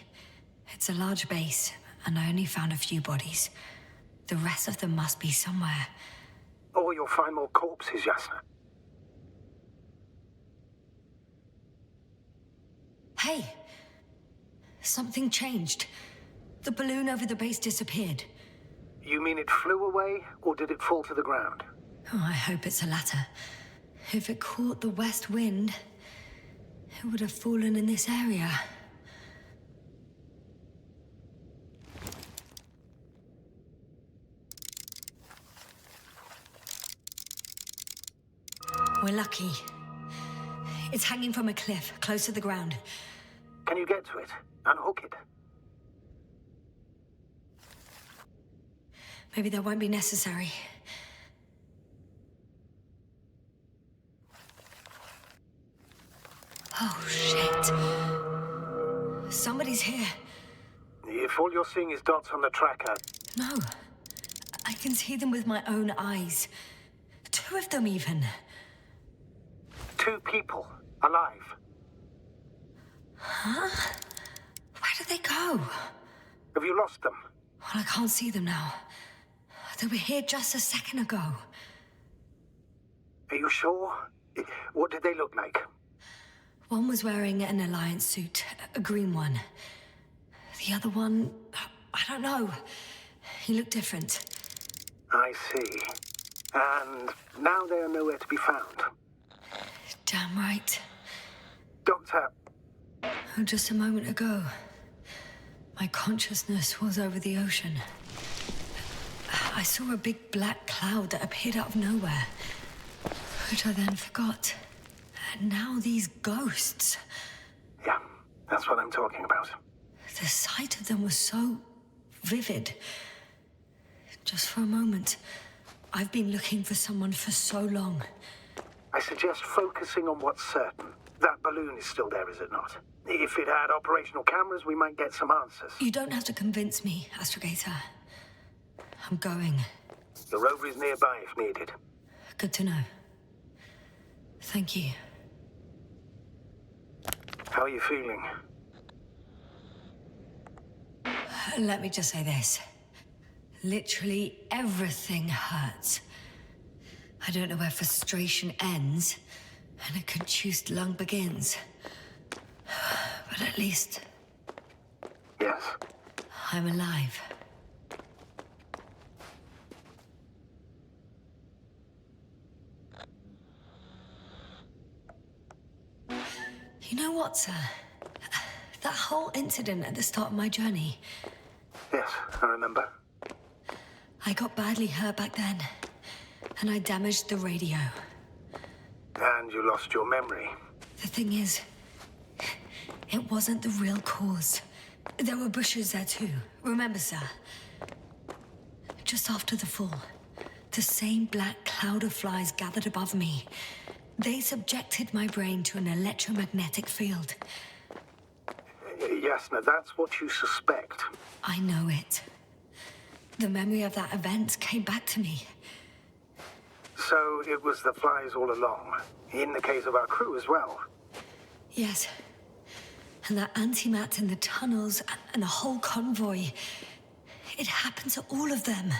It's a large base, and I only found a few bodies. The rest of them must be somewhere. Or you'll find more corpses, Yasna. Hey! Something changed. The balloon over the base disappeared. You mean it flew away, or did it fall to the ground? Oh, I hope it's the latter. If it caught the west wind, it would have fallen in this area. We're lucky. It's hanging from a cliff, close to the ground. Can you get to it? Unhook it? Maybe that won't be necessary. Oh, shit. Somebody's here. If all you're seeing is dots on the tracker... No. I can see them with my own eyes. 2 of them, even. 2 people. Alive. Huh? Where did they go? Have you lost them? Well, I can't see them now. They were here just a second ago. Are you sure? What did they look like? One was wearing an Alliance suit, a green one. The other one, I don't know. He looked different. I see. And now they are nowhere to be found. Damn right. Doctor... Oh, just a moment ago, my consciousness was over the ocean. I saw a big black cloud that appeared out of nowhere, which I then forgot. And now these ghosts. Yeah, that's what I'm talking about. The sight of them was so vivid. Just for a moment. I've been looking for someone for so long. I suggest focusing on what's certain. That balloon is still there, is it not? If it had operational cameras, we might get some answers. You don't have to convince me, Astrogator. I'm going. The rover is nearby if needed. Good to know. Thank you. How are you feeling? Let me just say this. Literally everything hurts. I don't know where frustration ends and a contused lung begins. But at least... Yes. I'm alive. You know what, sir? That whole incident at the start of my journey... Yes, I remember. I got badly hurt back then, and I damaged the radio. And you lost your memory. The thing is, it wasn't the real cause. There were bushes there too. Remember, sir? Just after the fall, the same black cloud of flies gathered above me. They subjected my brain to an electromagnetic field. Yes, now that's what you suspect. I know it. The memory of that event came back to me. So it was the flies all along, in the case of our crew as well. Yes. And that antimat in the tunnels and the whole convoy. It happened to all of them.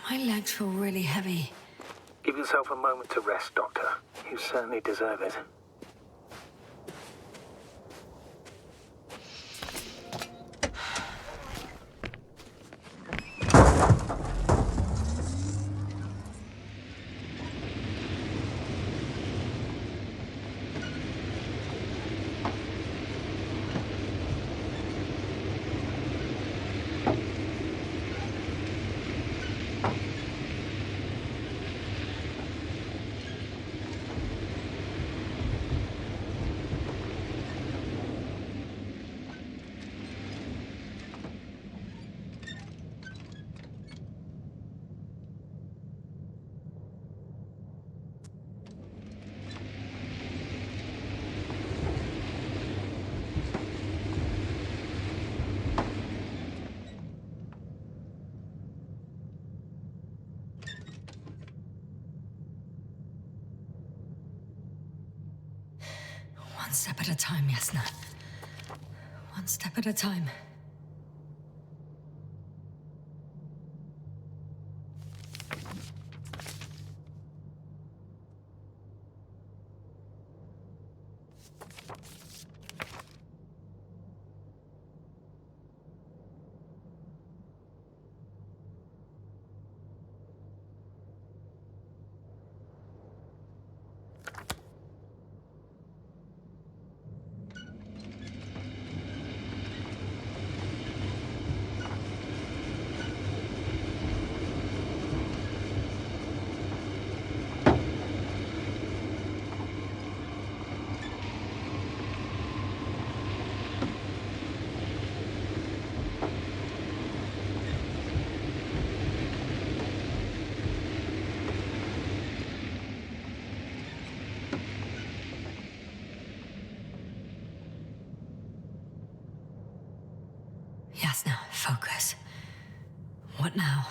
My legs feel really heavy. Give yourself a moment to rest, Doctor. You certainly deserve it. One step at a time, Yasna. One step at a time. Yasna, focus. What now?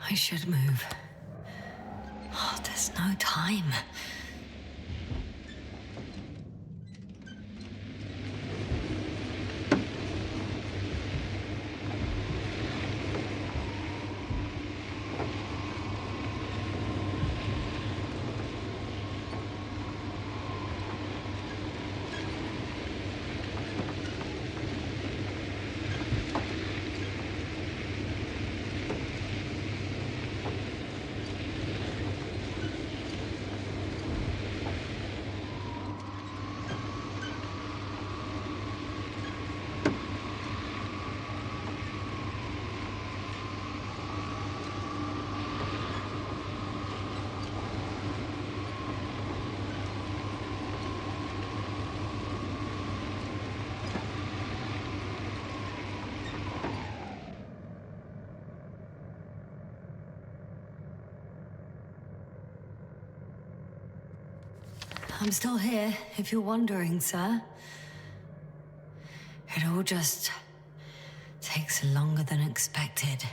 I should move. Oh, there's no time. I'm still here, if you're wondering, sir. It all just takes longer than expected.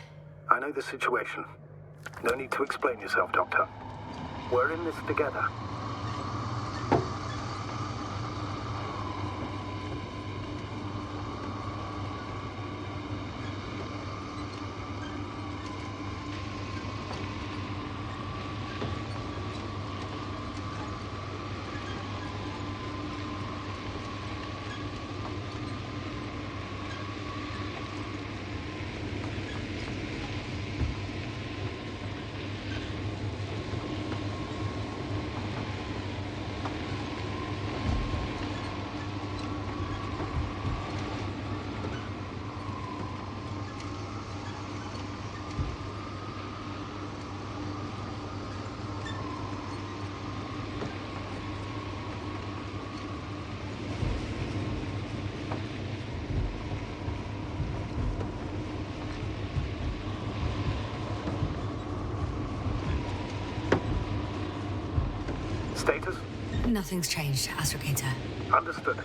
I know the situation. No need to explain yourself, Doctor. We're in this together. Status? Nothing's changed, Astrogator. Understood.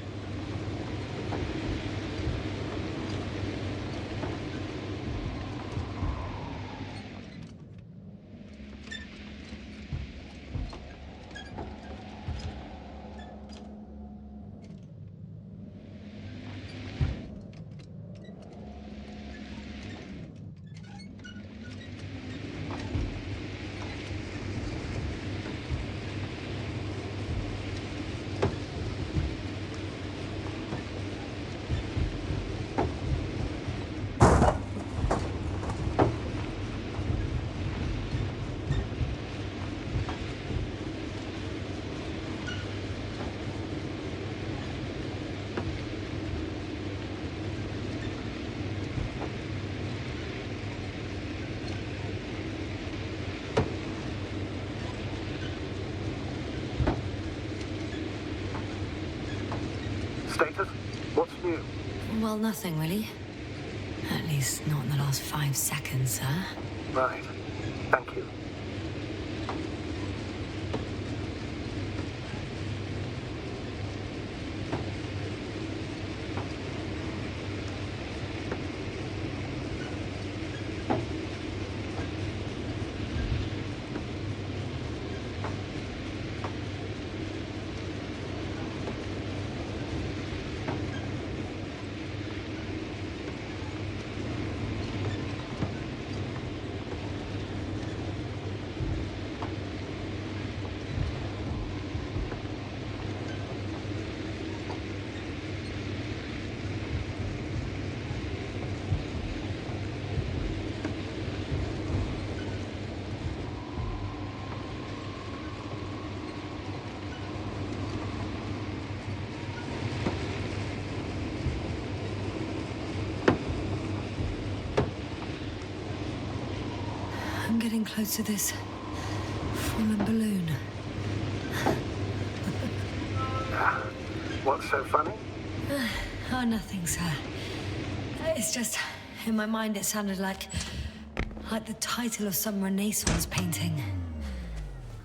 Status? What's new? Well, nothing really. At least not in the last 5 seconds, sir. Right. Thank you. I'm getting close to this fallen balloon. What's so funny? Oh, nothing, sir. It's just, in my mind it sounded like the title of some Renaissance painting.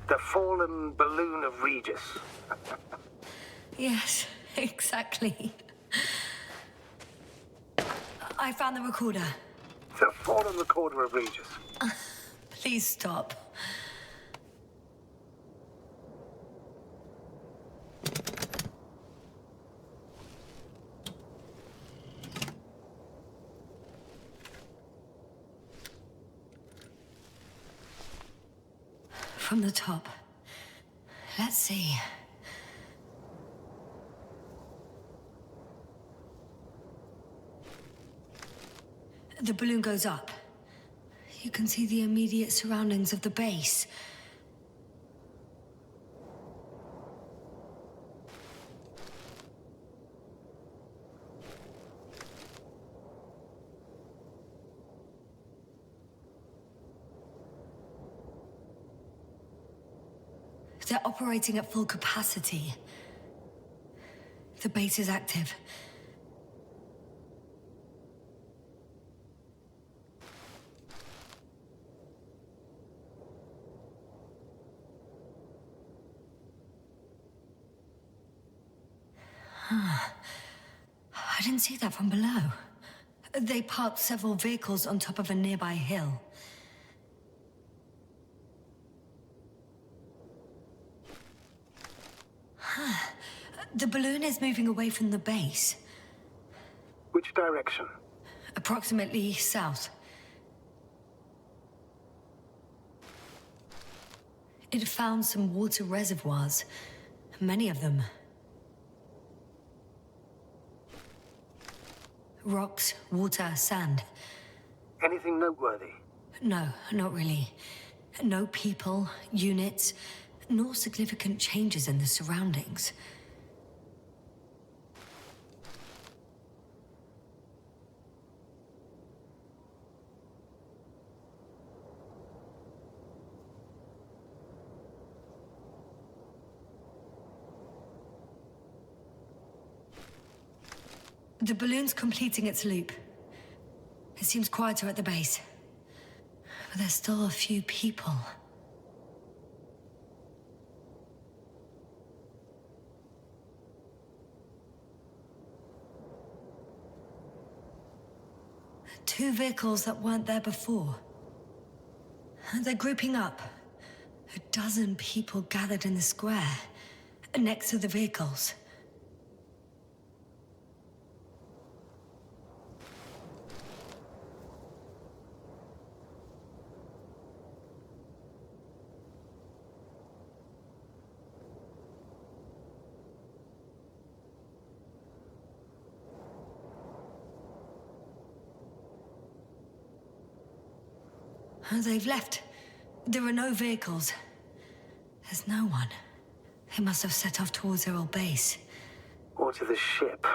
The fallen balloon of Regis. Yes, exactly. I found the recorder. The fallen recorder of Regis. Please stop. From the top. Let's see. The balloon goes up. You can see the immediate surroundings of the base. They're operating at full capacity. The base is active. I didn't see that from below. They parked several vehicles on top of a nearby hill. The balloon is moving away from the base. Which direction? Approximately south. It found some water reservoirs. Many of them. Rocks, water, sand. Anything noteworthy? No, not really. No people, units, nor significant changes in the surroundings. The balloon's completing its loop. It seems quieter at the base. But there's still a few people. Two vehicles that weren't there before. They're grouping up. A dozen people gathered in the square, next to the vehicles. They've left. There are no vehicles. There's no one. They must have set off towards their old base. Or to the ship.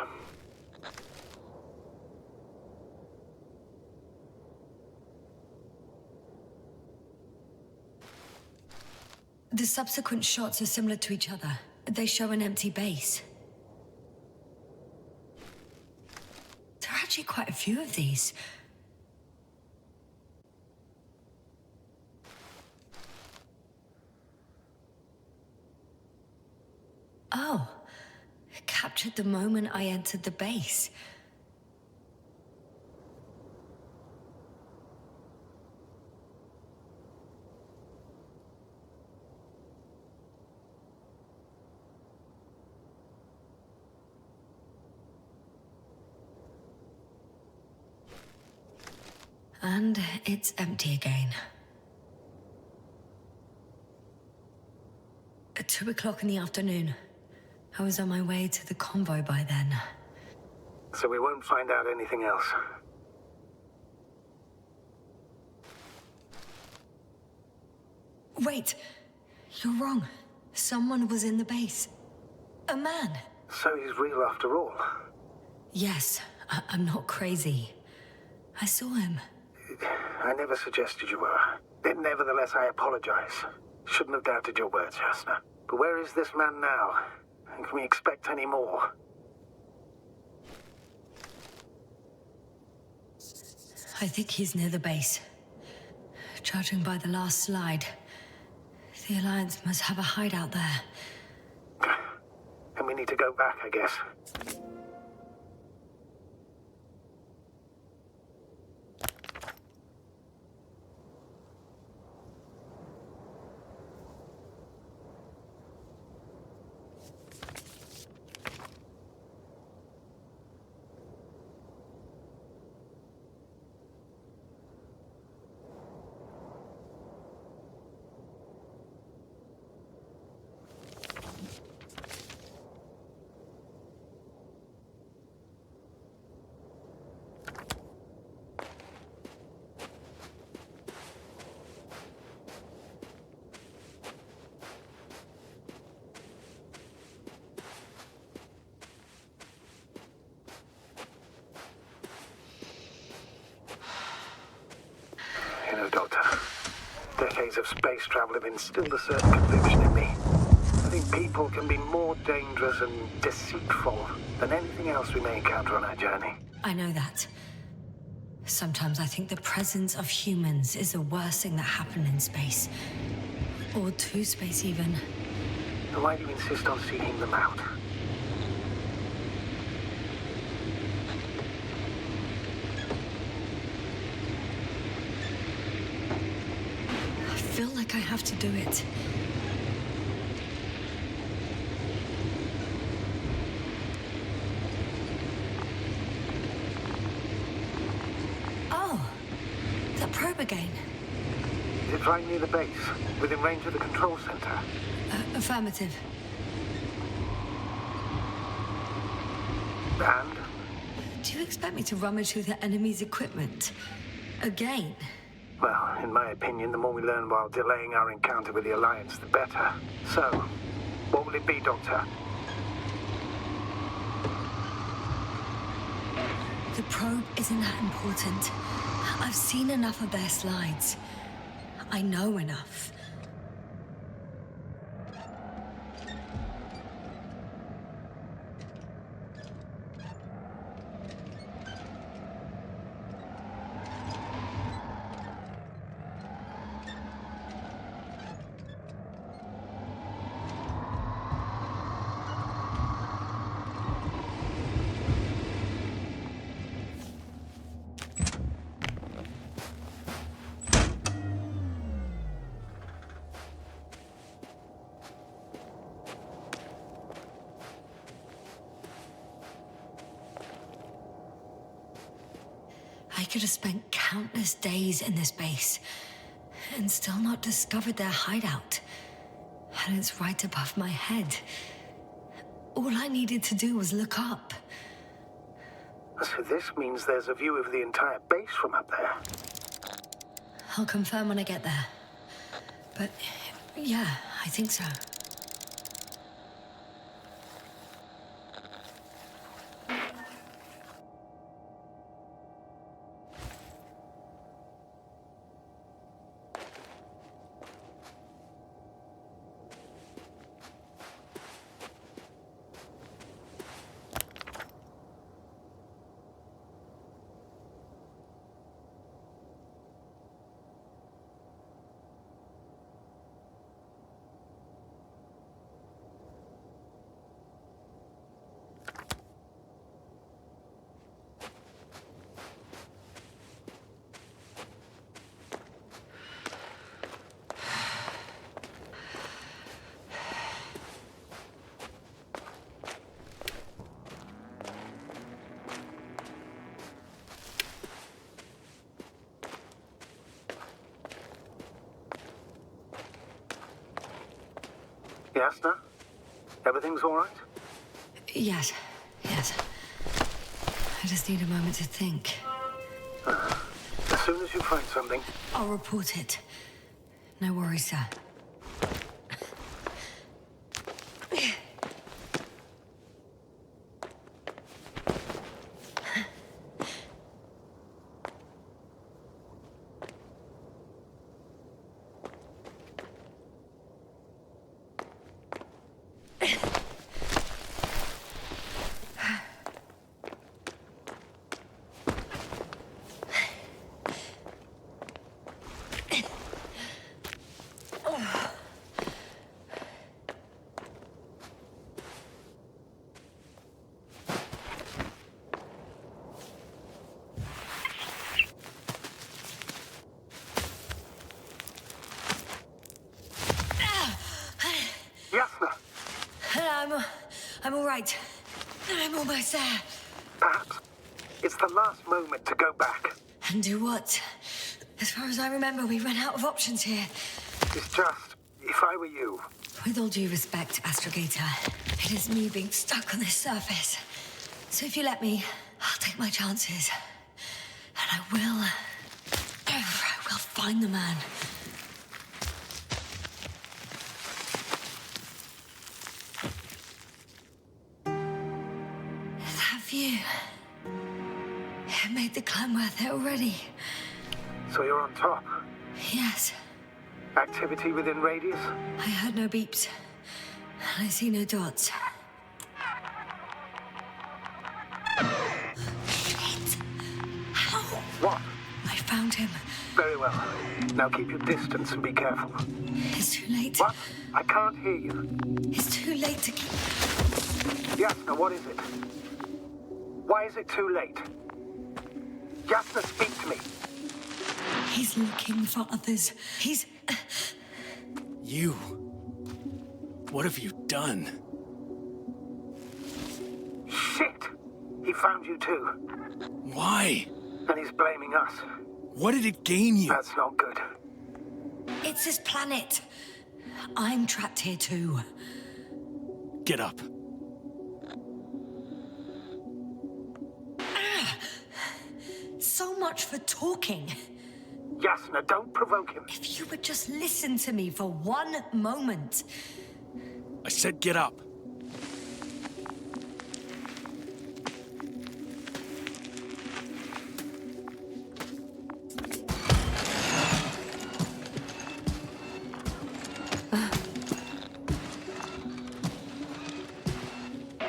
The subsequent shots are similar to each other. They show an empty base. There are actually quite a few of these. Oh, it captured the moment I entered the base. And it's empty again. At 2 o'clock in the afternoon. I was on my way to the convoy by then. So we won't find out anything else. Wait, you're wrong. Someone was in the base. A man. So he's real after all. Yes, I'm not crazy. I saw him. I never suggested you were. Nevertheless, I apologize. Shouldn't have doubted your words, Jasna. But where is this man now? And can we expect any more? I think he's near the base. Judging by the last slide, the Alliance must have a hideout there. And we need to go back, I guess. You know, Doctor, decades of space travel have instilled a certain conviction in me. I think people can be more dangerous and deceitful than anything else we may encounter on our journey. I know that. Sometimes I think the presence of humans is the worst thing that happened in space. Or to space, even. Then why do you insist on seeking them out? feel like I have to do it. Oh, that probe again. Is it right near the base, within range of the control center? Affirmative. And? Do you expect me to rummage through the enemy's equipment? Again? Well, in my opinion, the more we learn while delaying our encounter with the Alliance, the better. So, what will it be, Doctor? The probe isn't that important. I've seen enough of their slides. I know enough. I could have spent countless days in this base and still not discovered their hideout. And it's right above my head. All I needed to do was look up. So this means there's a view of the entire base from up there. I'll confirm when I get there. But yeah, I think so. Yasna? Everything's all right? Yes. I just need a moment to think. As soon as you find something. I'll report it. No worries, sir. I'm all right. I'm almost there. Perhaps it's the last moment to go back. And do what? As far as I remember, we ran out of options here. It's just, if I were you... With all due respect, Astrogator, it is me being stuck on this surface. So if you let me, I'll take my chances. And I will find the man. You. It made the climb worth it already. So you're on top? Yes. Activity within radius? I heard no beeps. I see no dots. Shit! How? What? I found him. Very well. Now keep your distance and be careful. It's too late. What? I can't hear you. It's too late to keep... Yasna, what is it? Why is it too late? Yasna, speak to me. He's looking for others. He's You. What have you done? Shit! He found you too. Why? And he's blaming us. What did it gain you? That's not good. It's his planet. I'm trapped here too. Get up. So much for talking. Yasna, don't provoke him. If you would just listen to me for one moment. I said get up.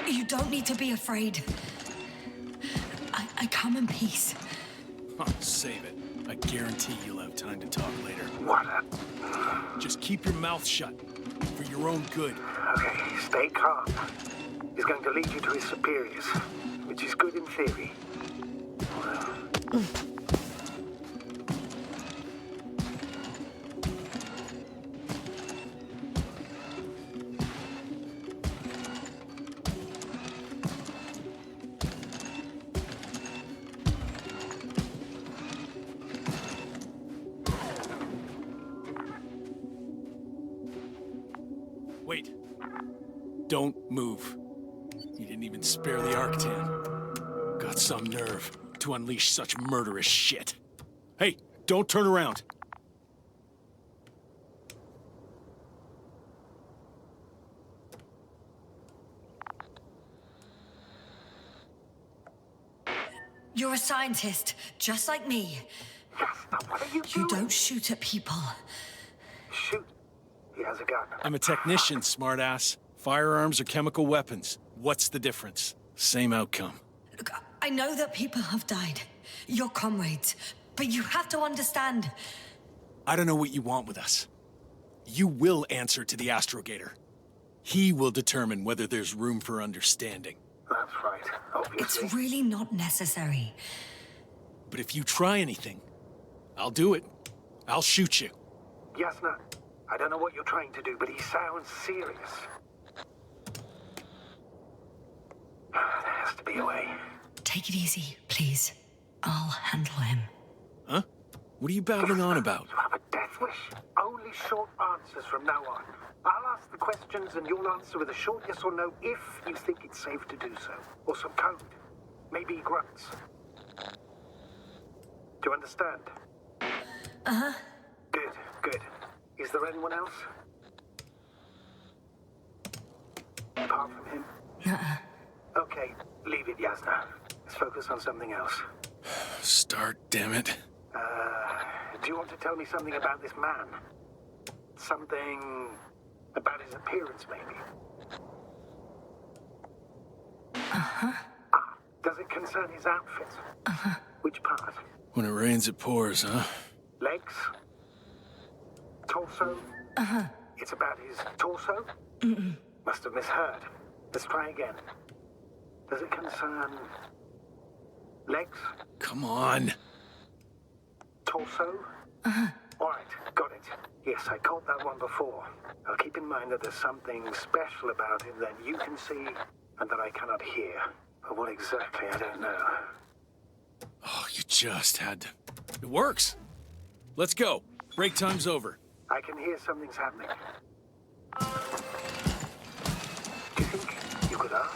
You don't need to be afraid. I come in peace. Oh, save it. I guarantee you'll have time to talk later. What? Just keep your mouth shut. For your own good. Okay, stay calm. He's going to lead you to his superiors, which is good in theory. Wait. Don't move. You didn't even spare the Arctan. Got some nerve to unleash such murderous shit. Hey, don't turn around. You're a scientist, just like me. Yasna, what are you doing? You don't shoot at people. Shoot. He has a gun. I'm a technician, smartass. Firearms or chemical weapons. What's the difference? Same outcome. Look, I know that people have died. Your comrades. But you have to understand. I don't know what you want with us. You will answer to the Astrogator. He will determine whether there's room for understanding. That's right, obviously. It's really not necessary. But if you try anything, I'll do it. I'll shoot you. Yasna, I don't know what you're trying to do, but he sounds serious. There has to be a way. Take it easy, please. I'll handle him. Huh? What are you babbling on about? You have a death wish. Only short answers from now on. I'll ask the questions and you'll answer with a short yes or no if you think it's safe to do so. Or some code. Maybe grunts. Do you understand? Uh-huh. Good, good. Is there anyone else? Apart from him? Nuh-uh. Okay, leave it, Yasna. Let's focus on something else. Start, damn it. Do you want to tell me something about this man? Something about his appearance, maybe? Uh-huh. Ah, does it concern his outfit? Uh-huh. Which part? When it rains, it pours, huh? Legs? Torso? Uh-huh. It's about his torso? Mm-mm. Must have misheard. Let's try again. Does it concern legs? Come on. Torso? Uh-huh. All right, got it. Yes, I caught that one before. I'll keep in mind that there's something special about him that you can see and that I cannot hear. But what exactly, I don't know. Oh, you just had to... It works. Let's go. Break time's over. I can hear something's happening. Do you think you could ask?